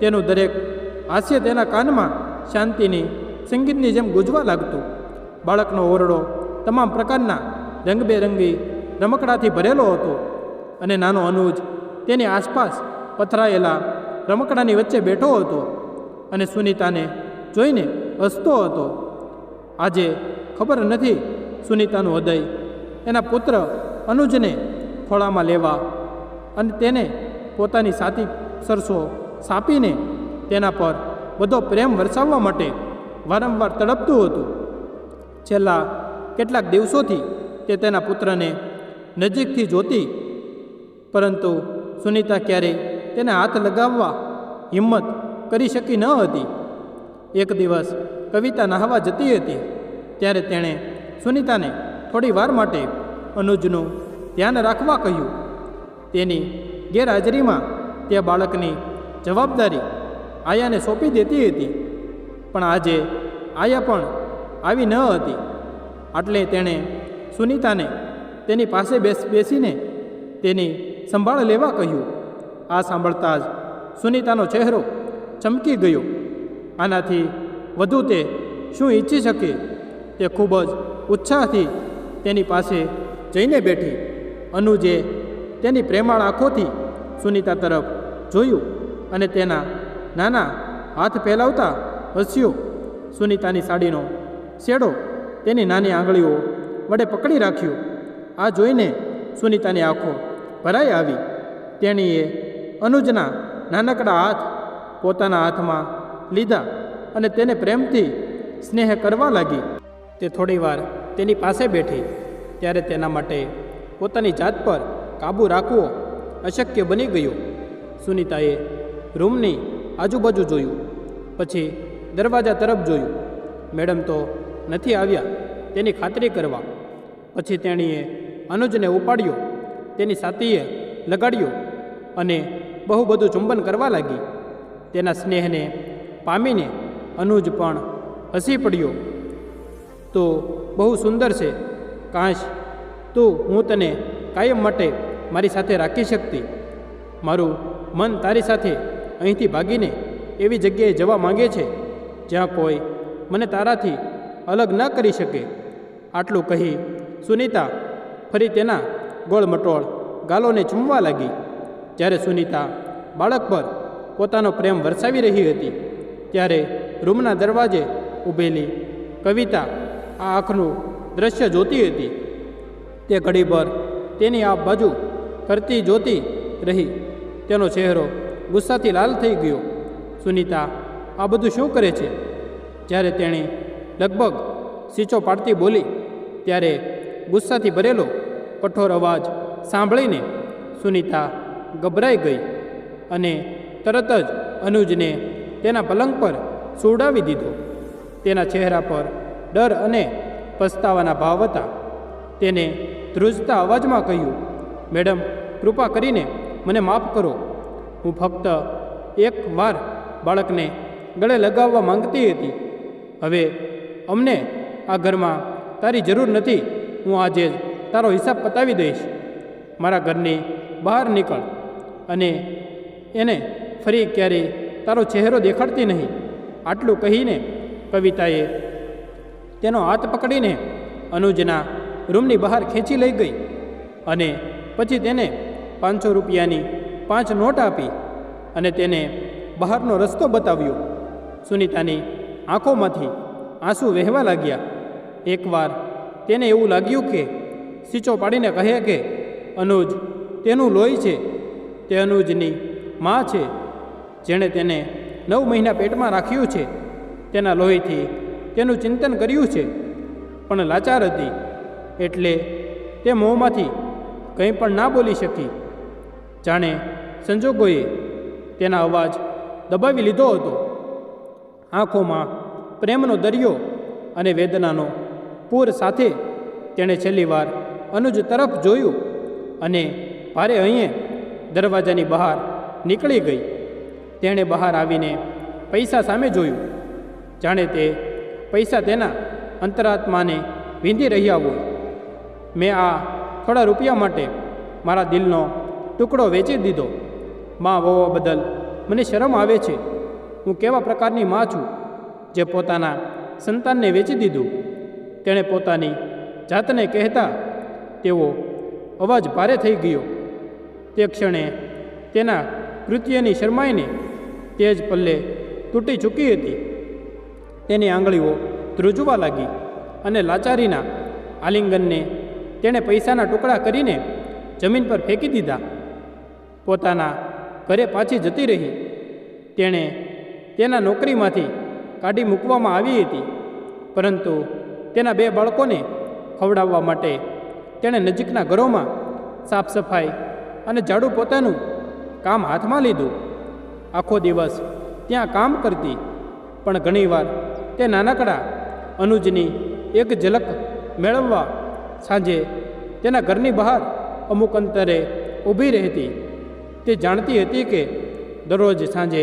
તેનું દરેક હાસ્ય તેના કાનમાં શાંતિની સંગીતની જેમ ગુંજવા લાગતું. બાળકનો ઓરડો તમામ પ્રકારના રંગબેરંગી રમકડાથી ભરેલો હતો અને નાનો અનુજ તેની આસપાસ પથરાયેલા રમકડાની વચ્ચે બેઠો હતો અને સુનીતાને જોઈને હસતો હતો. આજે ખબર નથી સુનીતાનું હૃદય એના પુત્ર અનુજને ખોળામાં લેવા અને તેને પોતાની સાથી સરસો સાપીને તેના પર બધો પ્રેમ વરસાવવા માટે વારંવાર તડપતું હતું. છેલ્લા કેટલાક દિવસોથી તે તેના પુત્રને નજીકથી જોતી, પરંતુ સુનીતા ક્યારેય તેને હાથ લગાવવા હિંમત કરી શકી ન હતી. એક દિવસ કવિતા નહાવા જતી હતી ત્યારે તેણે સુનીતાને થોડી વાર માટે અનુજનું ધ્યાન રાખવા કહ્યું. તેની ગેરહાજરીમાં તે બાળકની જવાબદારી આયાને સોંપી દેતી હતી. પણ આજે આયા પણ આવી ન હતી. આટલે તેણે સુનીતાને તેની પાસે બેસીને તેની સંભાળ લેવા કહ્યું. આ સાંભળતા જ સુનીતાનો ચહેરો ચમકી ગયો. આનાથી વધુ તે શું ઈચ્છી શકે? તે ખૂબ જ ઉત્સાહથી તેની પાસે જઈને બેઠી. અનુજે તેની પ્રેમાળ આંખોથી સુનીતા તરફ જોયું અને તેના નાના હાથ ફેલાવતા હસ્યો. સુનીતાની સાડીનો શેડો તેની નાની આંગળીઓ વડે પકડી રાખ્યો. આ જોઈને સુનીતાની આંખો ભરાઈ આવી. તેણીએ અનુજના નાનકડા હાથ પોતાના હાથમાં લીધા અને તેને પ્રેમથી સ્નેહ કરવા લાગી. તે થોડીવાર તેની પાસે બેઠી ત્યારે તેના માટે પોતાની જાત પર કાબૂ રાખવો અશક્ય બની ગયો. સુનીતાએ રૂમની આજુબાજુ જોયું, પછી દરવાજા તરફ જોયું. મેડમ તો નથી આવ્યા તેની ખાતરી કરવા. પછી તેણીએ અનુજને ઉપાડ્યો, તેની છાતીએ લગાડ્યો અને બહુ બધું ચુંબન કરવા લાગી. તેના સ્નેહને પામીને અનુજ પણ હસી પડ્યો. તો બહુ સુંદર છે. કાશ તું હું તને કાયમ માટે મારી સાથે રાખી શકતી. મારું મન તારી સાથે અહીંથી ભાગીને એવી જગ્યાએ જવા માંગે છે જ્યાં કોઈ મને તારાથી અલગ ન કરી શકે. આટલું કહી સુનીતા ફરી તેના ગોળમટોળ ગાલોને ચૂમવા લાગી. જ્યારે સુનીતા બાળક પર પોતાનો પ્રેમ વરસાવી રહી હતી ત્યારે રૂમના દરવાજે ઊભેલી કવિતા આ આંખનું દ્રશ્ય જોતી હતી. તે ઘડીભર તેની આ બાજુ કરતી જોતી રહી. તેનો ચહેરો ગુસ્સાથી લાલ થઈ ગયો. સુનીતા આ બધું શું કરે છે? જ્યારે તેણે લગભગ સીચો પાડતી બોલી ત્યારે ગુસ્સાથી ભરેલો કઠોર અવાજ સાંભળીને સુનીતા ગભરાઈ ગઈ અને તરત જ અનુજને તેના પલંગ પર સુવડાવી દીધો. તેના ચહેરા પર ડર અને પસ્તાવાના ભાવ હતા. તેને ધ્રુજતા અવાજમાં કહ્યું, મેડમ, કૃપા કરીને મને માફ કરો. હું ફક્ત એક વાર બાળકને ગળે લગાવવા માંગતી હતી. હવે અમને આ ઘરમાં તારી જરૂર નથી. હું આજે જ તારો હિસાબ પતાવી દઈશ. મારા ઘરની બહાર નીકળ અને એને ફરી ક્યારેય તારો ચહેરો દેખાડતી નહીં. આટલું કહીને કવિતાએ તેનો હાથ પકડીને અનુજના રૂમની બહાર ખેંચી લઈ ગઈ અને પછી તેને 500 રૂપિયાની 5 નોટ આપી અને તેને બહારનો રસ્તો બતાવ્યો. સુનીતાની આંખોમાંથી આંસુ વહેવા લાગ્યા. એકવાર તેને એવું લાગ્યું કે સીચો પાડીને કહે કે અનુજ તેનું લોહી છે. તે અનુજની મા છે, જેણે તેને 9 મહિના પેટમાં રાખ્યું છે. તેના લોહીથી તેનું ચિંતન કર્યું છે, પણ લાચાર હતી એટલે તે મોંમાંથી કંઈ પણ ના બોલી શકી. જાણે સંજોગોએ તેના અવાજ દબાવી લીધો હતો. આંખોમાં પ્રેમનો દરિયો અને વેદનાનો પૂર સાથે તેણે છેલ્લી વાર અનુજ તરફ જોયું અને ભારે હૈયે દરવાજાની બહાર નીકળી ગઈ. તેણે બહાર આવીને પૈસા સામે જોયું, જાણે તે પૈસા તેના અંતરાત્માને વીંધી રહ્યા હોય. મેં આ થોડા રૂપિયા માટે મારા દિલનો ટુકડો વેચી દીધો. મા હોવા બદલ મને શરમ આવે છે. હું કેવા પ્રકારની મા છું જે પોતાના સંતાનને વેચી દીધું. તેણે પોતાની જાતને કહેતા તેવો અવાજ ભારે થઈ ગયો. તે ક્ષણે તેના કૃત્યની શરમાઈને તે જ પલ્લે તૂટી ચૂકી હતી. તેની આંગળીઓ ધ્રુજવા લાગી અને લાચારીના આલિંગનને તેણે પૈસાના ટુકડા કરીને જમીન પર ફેંકી દીધા. પોતાના ઘરે પાછી જતી રહી. તેણે તેના નોકરીમાંથી કાઢી મૂકવામાં આવી હતી, પરંતુ તેના 2 બાળકોને ખવડાવવા માટે તેણે નજીકના ઘરોમાં સાફ સફાઈ અને ઝાડુ પોતાનું કામ હાથમાં લીધું. આખો દિવસ ત્યાં કામ કરતી, પણ ઘણીવાર તે નાનકડા અનુજની એક ઝલક મેળવવા સાંજે તેના ઘરની બહાર અમુક અંતરે ઊભી રહેતી. તે જાણતી હતી કે દરરોજ સાંજે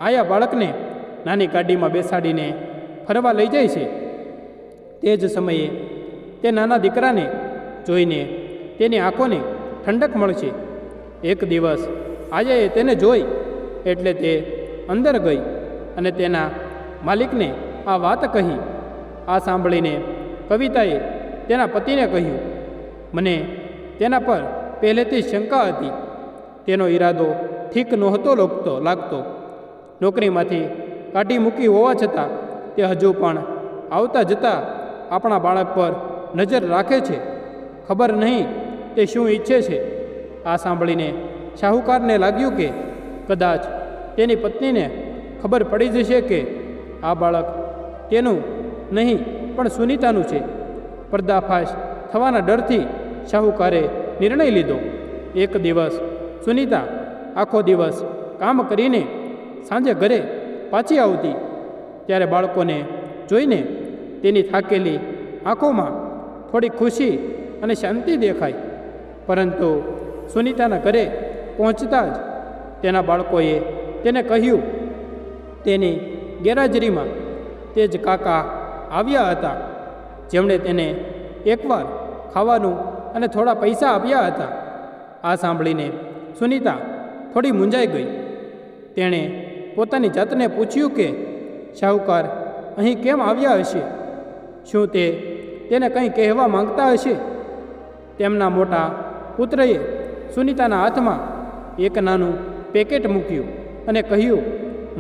આયા બાળકને નાની ગાડીમાં બેસાડીને ફરવા લઈ જાય છે. તે જ સમયે તે નાના દીકરાને જોઈને તેની આંખોને ઠંડક મળશે. એક દિવસ આયાએ તેને જોઈ એટલે તે અંદર ગઈ અને તેના માલિકને આ વાત કહી. આ સાંભળીને કવિતાએ તેના પતિને કહ્યું, મને તેના પર પહેલેથી શંકા હતી. તેનો ઈરાદો ઠીક નહોતો લાગતો. નોકરીમાંથી કાઢી મૂકી હોવા છતાં તે હજુ પણ આવતા જતાં આપણા બાળક પર નજર રાખે છે. ખબર નહીં તે શું ઈચ્છે છે. આ સાંભળીને શાહુકારને લાગ્યું કે કદાચ તેની પત્નીને ખબર પડી જશે કે આ બાળક તેનું નહીં પણ સુનીતાનું છે. પર્દાફાશ થવાના ડરથી શાહુકારે નિર્ણય લીધો. એક દિવસ સુનીતા આખો દિવસ કામ કરીને સાંજે ઘરે પાછી આવતી ત્યારે બાળકોને જોઈને તેની થાકેલી આંખોમાં થોડી ખુશી અને શાંતિ દેખાય. પરંતુ સુનીતાના ઘરે પહોંચતા જ તેના બાળકોએ તેને કહ્યું તેની ગેરહાજરીમાં તે જ કાકા આવ્યા હતા, જેમણે તેને એકવાર ખાવાનું અને થોડા પૈસા આપ્યા હતા. આ સાંભળીને સુનીતા થોડી મૂંઝાઈ ગઈ. તેણે પોતાની જાતને પૂછ્યું કે શાહુકાર અહીં કેમ આવ્યા હશે? શું તે તેને કંઈ કહેવા માંગતા હશે? તેમના મોટા પુત્રએ સુનીતાના હાથમાં એક નાનું પેકેટ મૂક્યું અને કહ્યું,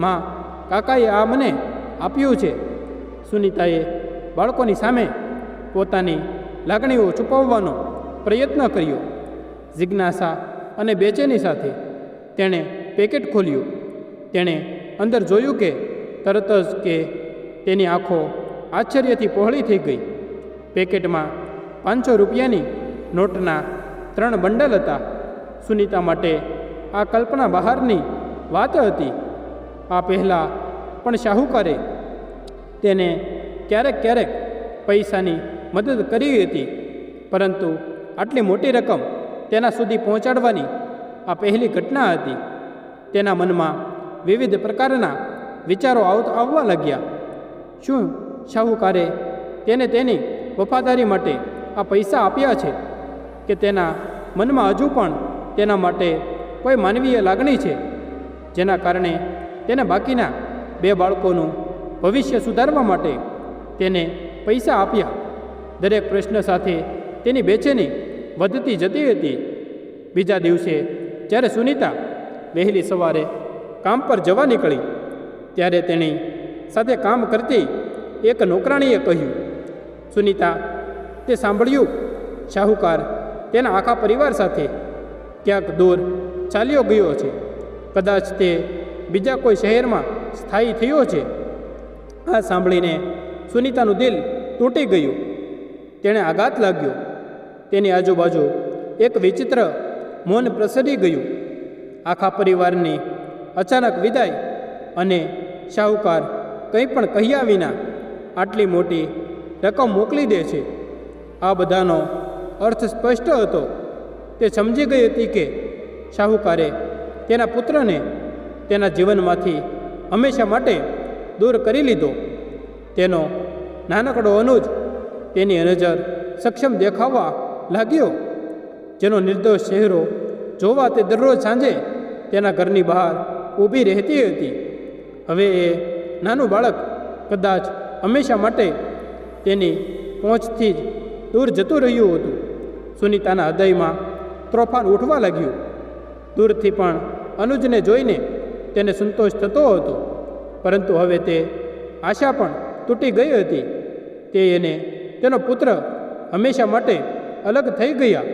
માં, કાકાએ આ મને આપ્યું છે. સુનીતાએ બાળકોની સામે પોતાની લાગણીઓ છુપાવવાનો પ્રયત્ન કર્યો. જિજ્ઞાસા અને બેચેની સાથે તેણે પેકેટ ખોલ્યું. તેણે અંદર જોયું કે તરત જ કે તેની આંખો આશ્ચર્યથી પહોળી થઈ ગઈ. પેકેટમાં 500 રૂપિયાની નોટના 3 બંડલ હતા. સુનીતા માટે આ કલ્પના બહારની વાત હતી. આ પહેલાં પણ શાહુકારે તેને ક્યારેક ક્યારેક પૈસાની મદદ કરી હતી, પરંતુ આટલી મોટી રકમ તેના સુધી પહોંચાડવાની આ પહેલી ઘટના હતી. તેના મનમાં વિવિધ પ્રકારના વિચારો આવવા લાગ્યા. શું શાહુકારે તેને તેની વફાદારી માટે આ પૈસા આપ્યા છે કે તેના મનમાં હજુ પણ તેના માટે કોઈ માનવીય લાગણી છે, જેના કારણે તેને બાકીના 2 બાળકોનું ભવિષ્ય સુધારવા માટે તેને પૈસા આપ્યા? દરેક પ્રશ્ન સાથે તેની બેચેની વધતી જતી હતી. બીજા દિવસે જ્યારે સુનીતા વહેલી સવારે કામ પર જવા નીકળી ત્યારે તેની સાથે કામ કરતી એક નોકરાણીએ કહ્યું, સુનીતા, તે સાંભળ્યું, શાહુકાર તેના આખા પરિવાર સાથે ક્યાંક દૂર ચાલ્યો ગયો છે. કદાચ તે બીજા કોઈ શહેરમાં સ્થાયી થયો છે. આ સાંભળીને સુનીતાનું દિલ તૂટી ગયું. તેણે આઘાત લાગ્યો. તેની આજુબાજુ એક વિચિત્ર મૌન પ્રસરી ગયું. આખા પરિવારની અચાનક વિદાય અને શાહુકાર કંઈ પણ કહ્યા વિના આટલી મોટી રકમ મોકલી દે છે. આ બધાનો અર્થ સ્પષ્ટ હતો. તે સમજી ગઈ હતી કે શાહુકારે તેના પુત્રને તેના જીવનમાંથી હંમેશા માટે દૂર કરી લીધો. તેનો નાનકડો અનુજ તેની નજર સક્ષમ દેખાવા લાગ્યો, જેનો નિર્દોષ ચહેરો જોવા તે દરરોજ સાંજે તેના ઘરની બહાર ઊભી રહેતી હતી. હવે એ નાનું બાળક કદાચ હંમેશા માટે તેની પહોંચથી જ દૂર જતું રહ્યું હતું. સુનીતાના હૃદયમાં તોફાન ઉઠવા લાગ્યું. દૂરથી પણ અનુજને જોઈને તેને સંતોષ થતો હતો, પરંતુ હવે તે આશા પણ તૂટી ગઈ હતી. તે એને તેનો પુત્ર હંમેશા માટે અલગ થઈ ગયા.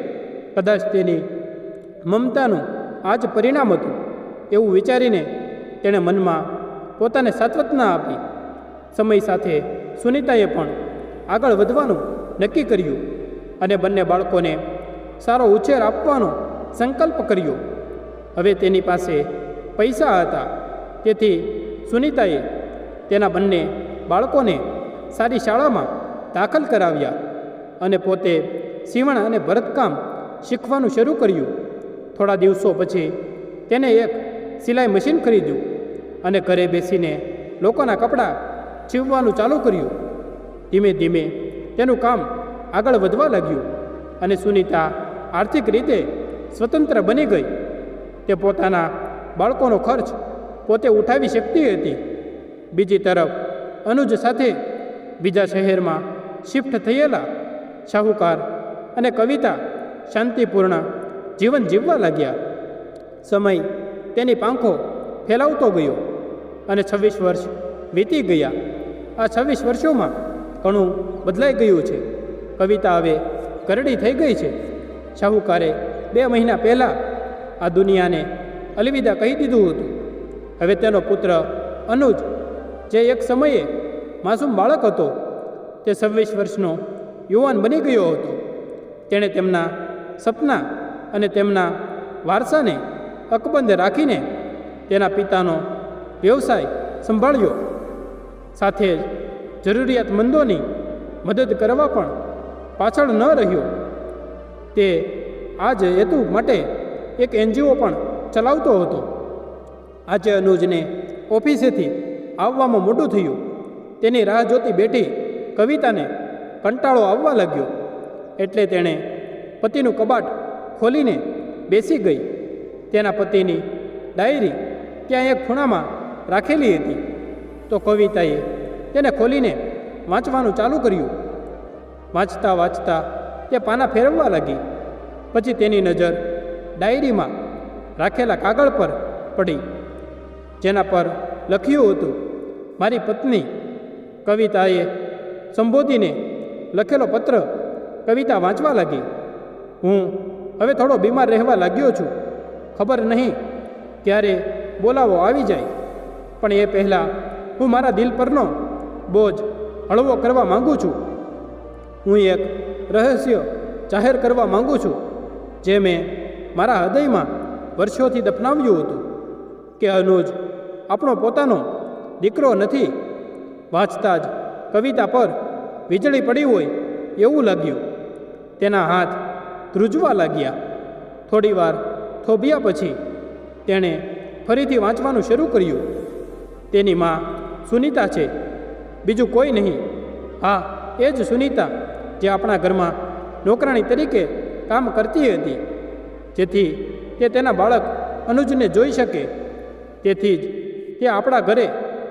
કદાચ તેની મમતાનું આ જ પરિણામ હતું એવું વિચારીને તેણે મનમાં પોતાને સાત્વના આપી. સમય સાથે સુનીતાએ પણ આગળ વધવાનું નક્કી કર્યું અને બંને બાળકોને સારો ઉછેર આપવાનો સંકલ્પ કર્યો. હવે તેની પાસે પૈસા હતા, તેથી સુનીતાએ તેના બંને બાળકોને સારી શાળામાં દાખલ કરાવ્યા અને પોતે સીવણ અને ભરતકામ શીખવાનું શરૂ કર્યું. થોડા દિવસો પછી તેને એક સિલાઈ મશીન ખરીદ્યું અને ઘરે બેસીને લોકોના કપડાં સીવવાનું ચાલુ કર્યું. ધીમે ધીમે તેનું કામ આગળ વધવા લાગ્યું અને સુનીતા આર્થિક રીતે સ્વતંત્ર બની ગઈ. તે પોતાના બાળકોનો ખર્ચ પોતે ઉઠાવી શકતી હતી. બીજી તરફ અનુજ સાથે બીજા શહેરમાં શિફ્ટ થયેલા શાહુકાર અને કવિતા શાંતિપૂર્ણ જીવન જીવવા લાગ્યા. સમય તેની પાંખો ફેલાવતો ગયો અને 26 વર્ષ વીતી ગયા. આ 26 વર્ષોમાં ઘણું બદલાઈ ગયું છે. કવિતા હવે ઘરડી થઈ ગઈ છે. શાહુકારે 2 મહિના પહેલાં આ દુનિયાને અલવિદા કહી દીધું હતું. હવે તેનો પુત્ર અનુજ, જે એક સમયે માસૂમ બાળક હતો, તે 26 વર્ષનો યુવાન બની ગયો હતો. તેણે તેમના સપના અને તેમના વારસાને અકબંધ રાખીને તેના પિતાનો વ્યવસાય સંભાળ્યો. સાથે જ જરૂરિયાતમંદોની મદદ કરવા પણ પાછળ ન રહ્યો. તે આ જ હેતુ માટે એક NGO પણ ચલાવતો હતો. આજે અનુજને ઓફિસેથી આવવામાં મોડું થયું. તેની રાહ જોતી બેઠી કવિતાને કંટાળો આવવા લાગ્યો, એટલે તેણે પતિનું કબાટ ખોલીને બેસી ગઈ. તેના પતિની ડાયરી ત્યાં એક ખૂણામાં રાખેલી હતી, તો કવિતાએ તેને ખોલીને વાંચવાનું ચાલુ કર્યું. વાંચતા વાંચતા તે પાના ફેરવવા લાગી. પછી તેની નજર ડાયરીમાં રાખેલા કાગળ પર પડી, જેના પર લખ્યું હતું, મારી પત્ની. કવિતાએ સંબોધીને લખેલો પત્ર કવિતા વાંચવા લાગી. હું હવે થોડો બીમાર રહેવા લાગ્યો છું. ખબર નહીં ક્યારે બોલાવો આવી જાય, પણ એ પહેલાં હું મારા દિલ પરનો બોજ હળવો કરવા માગું છું. હું એક રહસ્ય જાહેર કરવા માગું છું, જે મેં મારા હૃદયમાં વર્ષોથી દફનાવ્યું હતું, કે અનુજ આપણો પોતાનો દીકરો નથી. વાંચતા જ કવિતા પર વીજળી પડી હોય એવું લાગ્યું. તેના હાથ ધ્રુજવા લાગ્યા. થોડીવાર થોભ્યા પછી તેણે ફરીથી વાંચવાનું શરૂ કર્યું. તેની મા સુનીતા છે, બીજું કોઈ નહીં. હા, એ જ સુનીતા જે આપણા ઘરમાં નોકરાણી તરીકે કામ કરતી હતી, જેથી તે તેના બાળક અનુજને જોઈ શકે. તેથી જ તે આપણા ઘરે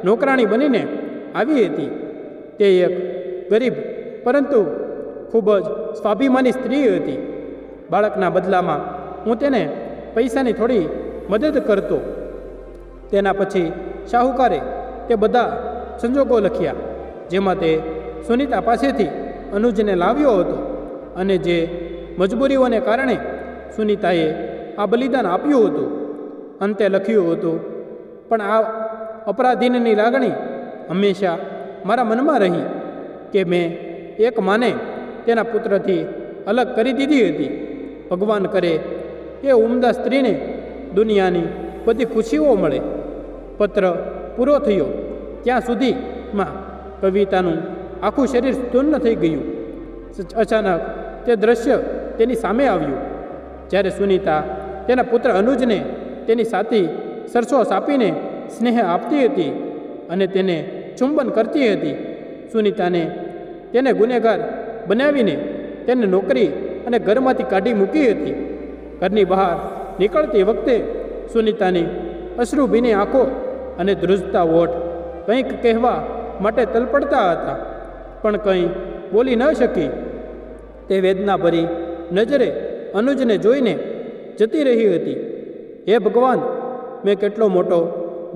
નોકરાણી બનીને આવી હતી. તે એક ગરીબ પરંતુ ખૂબ જ સ્વાભિમાની સ્ત્રી હતી. બાળકના બદલામાં હું તેને પૈસાની થોડી મદદ કરતો. તેના પછી શાહુકારે તે બધા સંજોગો લખ્યા, જેમાં તે સુનીતા પાસેથી અનુજને લાવ્યો હતો અને જે મજબૂરીઓને કારણે સુનીતાએ આ બલિદાન આપ્યું હતું. અંતે લખ્યું હતું, પણ આ અપરાધીની લાગણી હંમેશા મારા મનમાં રહી કે મેં એક માને તેના પુત્રથી અલગ કરી દીધી હતી. ભગવાન કરે એ ઉમદા સ્ત્રીને દુનિયાની બધી ખુશીઓ મળે. પત્ર પૂરો થયો ત્યાં સુધીમાં કવિતાનું આખું શરીર સ્તૂર્ણ થઈ ગયું. અચાનક તે દ્રશ્ય તેની સામે આવ્યું, જ્યારે સુનીતા તેના પુત્ર અનુજને તેની સાથી સરસો આપીને સ્નેહ આપતી હતી અને તેને ચુંબન કરતી હતી. સુનીતાને તેને ગુનેગાર બનાવીને તેને નોકરી અને ઘરમાંથી કાઢી મૂકી હતી. ઘરની બહાર નીકળતી વખતે સુનીતાની અશ્રુભીની આંખો અને ધ્રુજતા હોઠ કંઈક કહેવા માટે તલપડતા હતા, પણ કંઈ બોલી ન શકી. તે વેદનાભરી નજરે અનુજને જોઈને જતી રહી હતી. હે ભગવાન, મેં કેટલો મોટો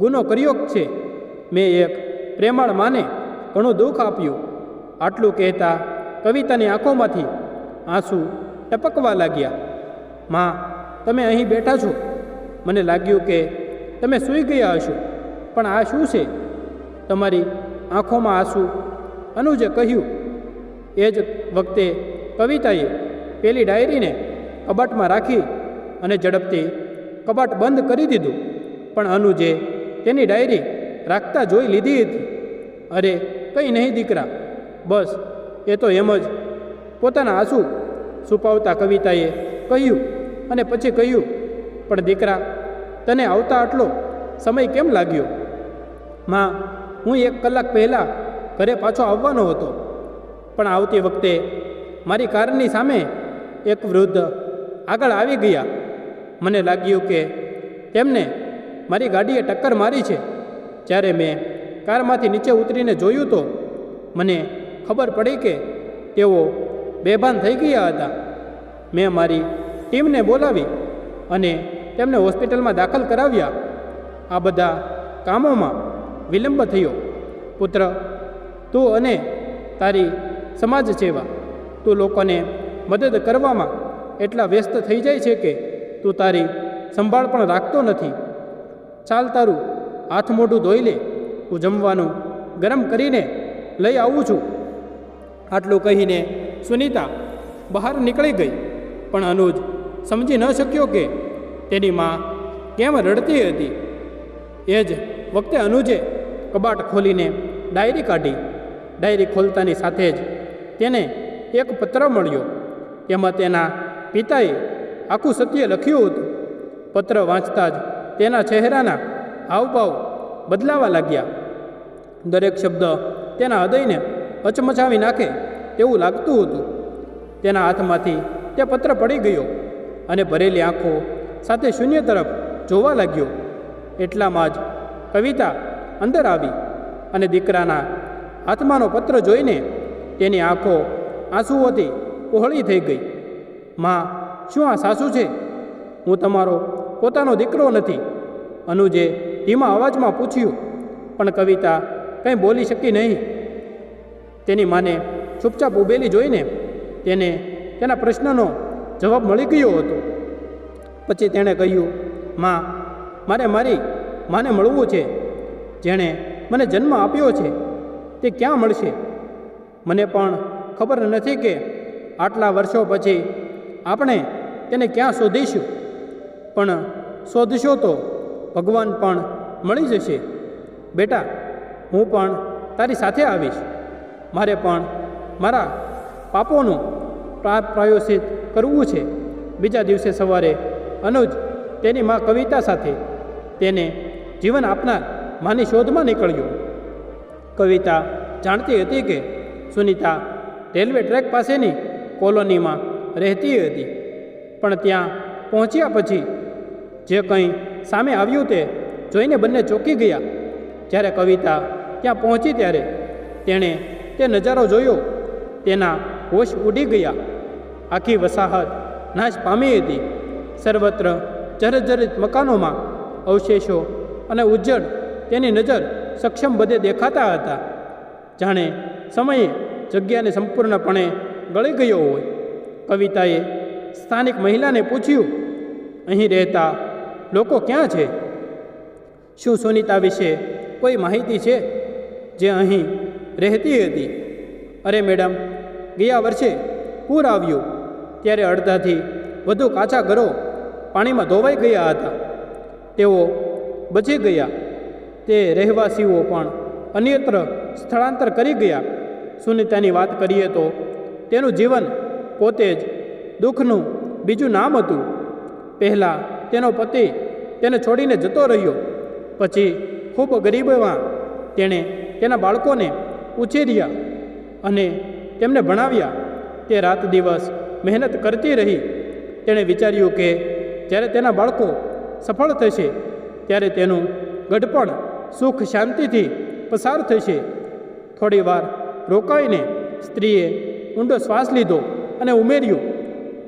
ગુનો કર્યો છે. મેં એક પ્રેમાળ માને ઘણું દુઃખ આપ્યું. આટલું કહેતા કવિતાની આંખોમાંથી આંસુ ટપકવા લાગ્યા. માં, તમે અહીં બેઠા છો. મને લાગ્યું કે તમે સૂઈ ગયા હશો, પણ આ શું છે? તમારી આંખોમાં આંસુ. અનુજે કહ્યું, એ જ વખતે કવિતાએ પેલી ડાયરીને કબાટમાં રાખી અને ઝડપથી કબાટ બંધ કરી દીધું. પણ અનુજે તેની ડાયરી રાખતા જોઈ લીધી હતી. અરે કંઈ નહીં દીકરા, બસ એ તો એમ જ, પોતાના આંસુ છુપાવતા કવિતાએ કહ્યું. અને પછી કહ્યું, પણ દીકરા, તને આવતા આટલો સમય કેમ લાગ્યો? માં, હું 1 કલાક પહેલાં ઘરે પાછો આવવાનો હતો, પણ આવતી વખતે મારી કારની સામે એક વૃદ્ધ આગળ આવી ગયા. મને લાગ્યું કે તેમને મારી ગાડીએ ટક્કર મારી છે. જ્યારે મેં કારમાંથી નીચે ઉતરીને જોયું તો મને ખબર પડી કે તેઓ બેભાન થઈ ગયા હતા. મેં મારી ટીમને બોલાવી અને તેમને હોસ્પિટલમાં દાખલ કરાવ્યા. આ બધા કામોમાં વિલંબ થયો. પુત્ર, તું અને તારી સમાજ સેવા, તું લોકોને મદદ કરવામાં એટલા વ્યસ્ત થઈ જાય છે કે તું તારી સંભાળ પણ રાખતો નથી. ચાલ, તારું હાથ મોઢું ધોઈ લે, હું જમવાનું ગરમ કરીને લઈ આવું છું. આટલું કહીને સુનીતા બહાર નીકળી ગઈ. પણ અનુજ સમજી ન શક્યો કે તેની મા કેમ રડતી હતી. એ જ વખતે અનુજે કબાટ ખોલીને ડાયરી કાઢી. ડાયરી ખોલતાની સાથે જ તેને એક પત્ર મળ્યો. એમાં તેના પિતાએ આખું સત્ય લખ્યું હતું. પત્ર વાંચતા જ તેના ચહેરાના હાવભાવ બદલાવા લાગ્યા. દરેક શબ્દ તેના હૃદયને હચમચાવી નાખે તેવું લાગતું હતું. તેના હાથમાંથી તે પત્ર પડી ગયો અને ભરેલી આંખો સાથે શૂન્ય તરફ જોવા લાગ્યો. એટલામાં જ કવિતા અંદર આવી અને દીકરાના હાથમાંનો પત્ર જોઈને તેની આંખો આંસુઓથી પહોળી થઈ ગઈ. માં, શું આ સાસુ છે? હું તમારો પોતાનો દીકરો નથી, અનુજે ધીમા અવાજમાં પૂછ્યું. પણ કવિતા કંઈ બોલી શકી નહીં. તેની માને ચૂપચાપ ઊભેલી જોઈને તેને તેના પ્રશ્નનો જવાબ મળી ગયો હતો. પછી તેણે કહ્યું, માં, મારે મારી માને મળવું છે. જેણે મને જન્મ આપ્યો છે તે ક્યાં મળશે? મને પણ ખબર નથી કે આટલા વર્ષો પછી આપણે તેને ક્યાં શોધીશું. પણ શોધશો તો ભગવાન પણ મળી જશે. બેટા, હું પણ તારી સાથે આવીશ. મારે પણ મારા પાપોનું પ્રાયશ્ચિત કરવું છે. બીજા દિવસે સવારે અનુજ તેની મા કવિતા સાથે તેને જીવન આપનાર માની શોધમાં નીકળ્યો. કવિતા જાણતી હતી કે સુનીતા રેલવે ટ્રેક પાસેની કોલોનીમાં રહેતી હતી. પણ ત્યાં પહોંચ્યા પછી જે કંઈ સામે આવ્યું તે જોઈને બંને ચોંકી ગયા. જ્યારે કવિતા ત્યાં પહોંચી ત્યારે તેણે તે નજારો જોયો. તેના હોશ ઉડી ગયા. આખી વસાહત નાશ પામી હતી. સર્વત્ર જર્જરિત મકાનોમાં અવશેષો અને ઉજ્જડ તેની નજર સક્ષમ બધે દેખાતા હતા. જાણે સમયે જગ્યાને સંપૂર્ણપણે ગળી ગયો હોય. કવિતાએ સ્થાનિક મહિલાને પૂછ્યું, અહીં રહેતા લોકો ક્યાં છે? શું સુનીતા વિશે કોઈ માહિતી છે જે અહીં રહેતી હતી? અરે મેડમ, ગયા વર્ષે પૂર આવ્યું ત્યારે અડધાથી વધુ કાચા ઘરો પાણીમાં ધોવાઈ ગયા હતા. તેઓ બચી ગયા. તે રહેવાસીઓ પણ અન્યત્ર સ્થળાંતર કરી ગયા. સુનીતાની વાત કરીએ તો તેનું જીવન પોતે જ દુઃખનું બીજું નામ હતું. પહેલાં તેનો પતિ તેને છોડીને જતો રહ્યો. પછી ખૂબ ગરીબમાં તેણે તેના બાળકોને ઉછેર્યા અને તેમને ભણાવ્યા. તે રાત દિવસ મહેનત કરતી રહી. તેણે વિચાર્યું કે જ્યારે તેના બાળકો સફળ થશે ત્યારે તેનું ગઢપણ સુખ શાંતિથી પસાર થશે. થોડીવાર રોકાઈને સ્ત્રીએ ઊંડો શ્વાસ લીધો અને ઉમેર્યું,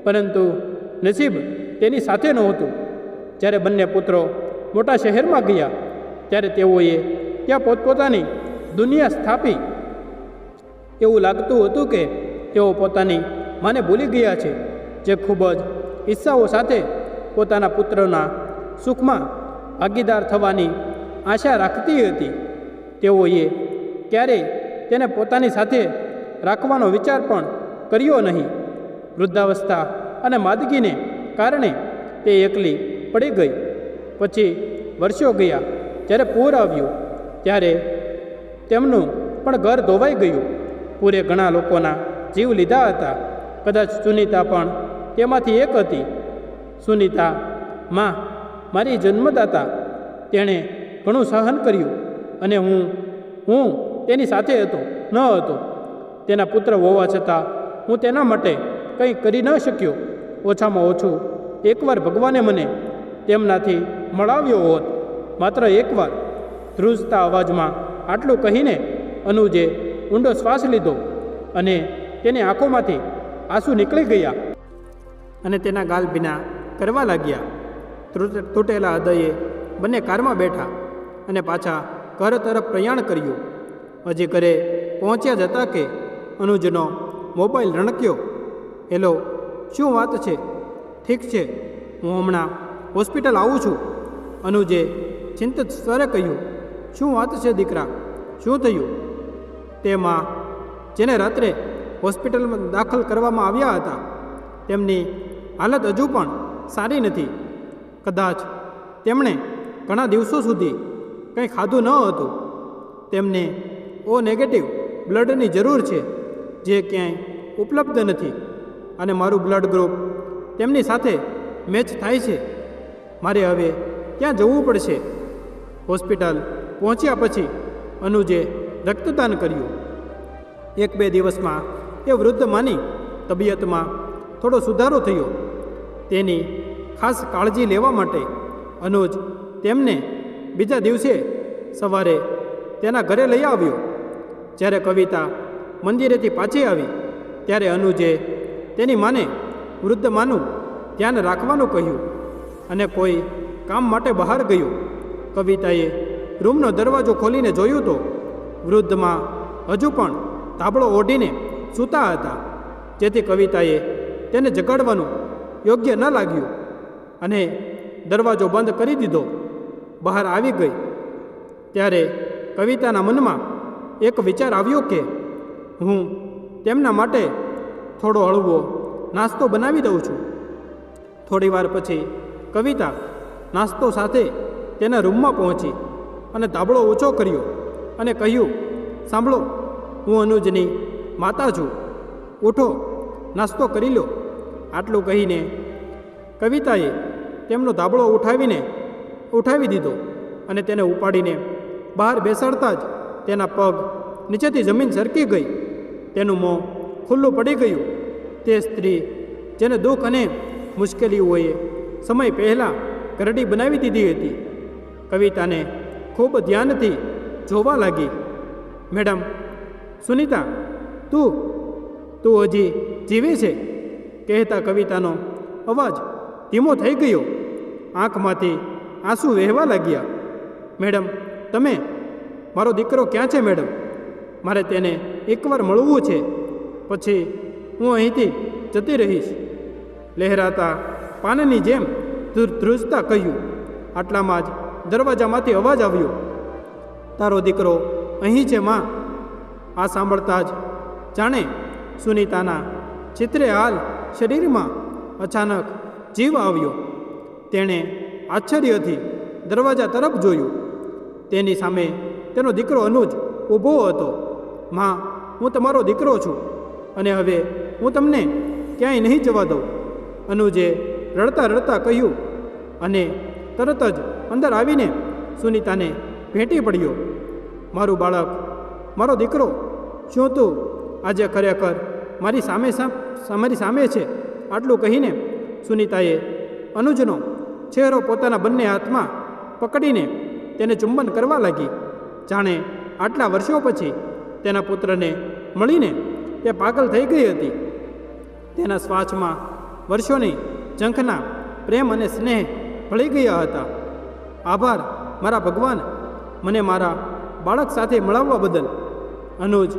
પરંતુ નસીબ તેની સાથે નહોતું. જ્યારે બંને પુત્રો મોટા શહેરમાં ગયા ત્યારે તેઓએ ત્યાં પોતપોતાની દુનિયા સ્થાપી. એવું લાગતું હતું કે તેઓ પોતાની માને ભૂલી ગયા છે, જે ખૂબ જ ઈચ્છાઓ સાથે પોતાના પુત્રના સુખમાં ભાગીદાર થવાની આશા રાખતી હતી. તેઓએ ક્યારેય તેને પોતાની સાથે રાખવાનો વિચાર પણ કર્યો નહીં. વૃદ્ધાવસ્થા અને માદગીને કારણે તે એકલી પડી ગઈ. પછી વર્ષો ગયા. જ્યારે પૂર આવ્યું ત્યારે તેમનું પણ ઘર ધોવાઈ ગયું. પૂરે ઘણા લોકોના જીવ લીધા હતા. કદાચ સુનીતા પણ તેમાંથી એક હતી. સુનીતા માં મારી જન્મદાતા, તેણે ઘણું સહન કર્યું અને હું તેની સાથે ન હતો. તેના પુત્ર હોવા છતાં હું તેના માટે કંઈ કરી ન શક્યો. ઓછામાં ઓછું એકવાર ભગવાને મને તેમનાથી મળાવ્યો હોત, માત્ર એકવાર. ધ્રુજતા અવાજમાં આટલું કહીને અનુજે ઊંડો શ્વાસ લીધો અને તેની આંખોમાંથી આંસુ નીકળી ગયા અને તેના ગાલ ભીના કરવા લાગ્યા. તૂટેલા હૃદયે બંને કારમાં બેઠા અને પાછા ઘર તરફ પ્રયાણ કર્યું. હજી ઘરે પહોંચ્યા જ હતા કે અનુજનો મોબાઈલ રણક્યો. હેલો, શું વાત છે? ઠીક છે, હું હમણાં હોસ્પિટલ આવું છું, અનુજે ચિંતિત સ્વરે કહ્યું. શું વાત છે દીકરા, શું થયું? તેમાં જેને રાત્રે હોસ્પિટલમાં દાખલ કરવામાં આવ્યા હતા તેમની હાલત હજુ પણ સારી નથી. કદાચ તેમણે ઘણા દિવસો સુધી કંઈ ખાધું ન હતું. તેમને ઓ નેગેટિવ બ્લડની જરૂર છે, જે ક્યાંય ઉપલબ્ધ નથી, અને મારું બ્લડ ગ્રુપ તેમની સાથે મેચ થાય છે. મારે હવે ત્યાં જવું પડશે. હોસ્પિટલ પહોંચ્યા પછી અનુજે રક્તદાન કર્યું. 1-2 દિવસમાં એ વૃદ્ધ માની તબિયતમાં થોડો સુધારો થયો. તેની ખાસ કાળજી લેવા માટે અનુજ તેમને બીજા દિવસે સવારે તેના ઘરે લઈ આવ્યો. જ્યારે કવિતા મંદિરેથી પાછી આવી ત્યારે અનુજે તેની માને વૃદ્ધ માનું ધ્યાન રાખવાનું કહ્યું અને કોઈ કામ માટે બહાર ગયો. કવિતાએ રૂમનો દરવાજો ખોલીને જોયું તો વૃદ્ધમાં હજુ પણ ધાબળો ઓઢીને સૂતા હતા. જેથી કવિતાએ તેને જગાડવાનું યોગ્ય ન લાગ્યું અને દરવાજો બંધ કરી દીધો. બહાર આવી ગઈ ત્યારે કવિતાના મનમાં એક વિચાર આવ્યો કે હું તેમના માટે થોડો હળવો નાસ્તો બનાવી દઉં છું. થોડી વાર પછી કવિતા નાસ્તો સાથે તેના રૂમમાં પહોંચી અને ધાબળો ઊંચો કર્યો અને કહ્યું, સાંભળો, હું અનુજની માતા છું, ઉઠો, નાસ્તો કરી લો. આટલું કહીને કવિતાએ તેમનો ધાબળો ઉઠાવી દીધો અને તેને ઉપાડીને બહાર બેસાડતા જ તેના પગ નીચેથી જમીન સરકી ગઈ. તેનું મોં ખુલ્લું પડી ગયું. તે સ્ત્રી જેને દુઃખ અને મુશ્કેલીઓએ સમય પહેલાં ઘરડી બનાવી દીધી હતી, કવિતાને ખૂબ ધ્યાનથી જોવા લાગી. મેડમ, સુનીતા, તું હજી જીવે છે? કહેતા કવિતાનો અવાજ ધીમો થઈ ગયો. આંખમાંથી આંસુ વહેવા લાગ્યા. મેડમ, તમે? મારો દીકરો ક્યાં છે મેડમ? મારે તેને એકવાર મળવું છે, પછી હું અહીંથી જતી રહીશ. લહેરાતા પાનની જેમ ધ્રુજતા કહ્યું. આટલામાં જ દરવાજામાંથી અવાજ આવ્યો, તારો દીકરો અહીં છે માં. આ સાંભળતા જ જાણે સુનીતાના ચિત્રે હાલ શરીરમાં અચાનક જીવ આવ્યો. તેણે આશ્ચર્યથી દરવાજા તરફ જોયું. તેની સામે તેનો દીકરો અનુજ ઊભો હતો. માં, હું તમારો દીકરો છું અને હવે હું તમને ક્યાંય નહીં જવા દઉં, અનુજે રડતા રડતા કહ્યું અને તરત જ અંદર આવીને સુનીતાને ભેટી પડ્યો. મારું બાળક, મારો દીકરો, શું તું આજે ખરેખર મારી સામે છે? આટલું કહીને સુનીતાએ અનુજનો ચહેરો પોતાના બંને હાથમાં પકડીને તેને ચુંબન કરવા લાગી. જાણે આટલા વર્ષો પછી તેના પુત્રને મળીને તે પાગલ થઈ ગઈ હતી. તેના શ્વાસમાં વર્ષોની ઝંખના પ્રેમ અને સ્નેહ ભળી ગયા હતા. આભાર મારા ભગવાન, મને મારા બાળક સાથે મળાવવા બદલ. અનુજ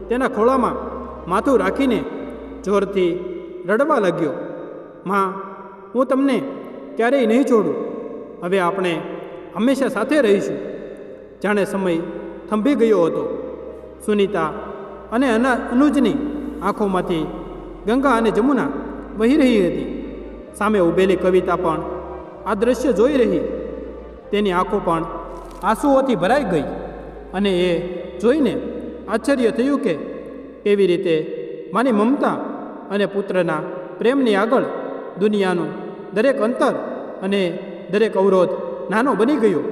તેના ખોળામાં માથું રાખીને જોરથી રડવા લાગ્યો. માં, હું તમને ક્યારેય નહીં છોડું. હવે આપણે હંમેશા સાથે રહીશું. જાણે સમય થંભી ગયો હતો. સુનીતા અને અનુજની આંખોમાંથી ગંગા અને જમુના વહી રહી હતી. સામે ઊભેલી કવિતા પણ આ દ્રશ્ય જોઈ રહી. તેની આંખો પણ આંસુઓથી ભરાઈ ગઈ અને એ જોઈને આશ્ચર્ય થયું કે કેવી રીતે માની મમતા અને પુત્રના પ્રેમની આગળ દુનિયાનું દરેક અંતર અને દરેક અવરોધ નાનો બની ગયો.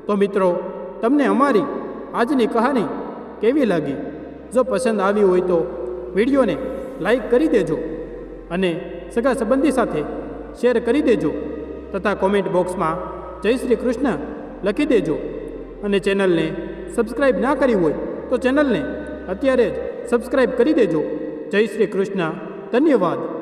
તો મિત્રો, તમને અમારી આજની કહાની કેવી લાગી? જો પસંદ આવી હોય તો વિડીયોને લાઈક કરી દેજો અને સગા સંબંધી સાથે શેર કરી દેજો તથા કોમેન્ટ બોક્સમાં જય શ્રી કૃષ્ણ લખી દેજો. અને ચેનલને સબસ્ક્રાઈબ ના કરી હોય તો ચેનલને અત્યારે જ સબસ્ક્રાઈબ કરી દેજો. જય શ્રી કૃષ્ણ. ધન્યવાદ.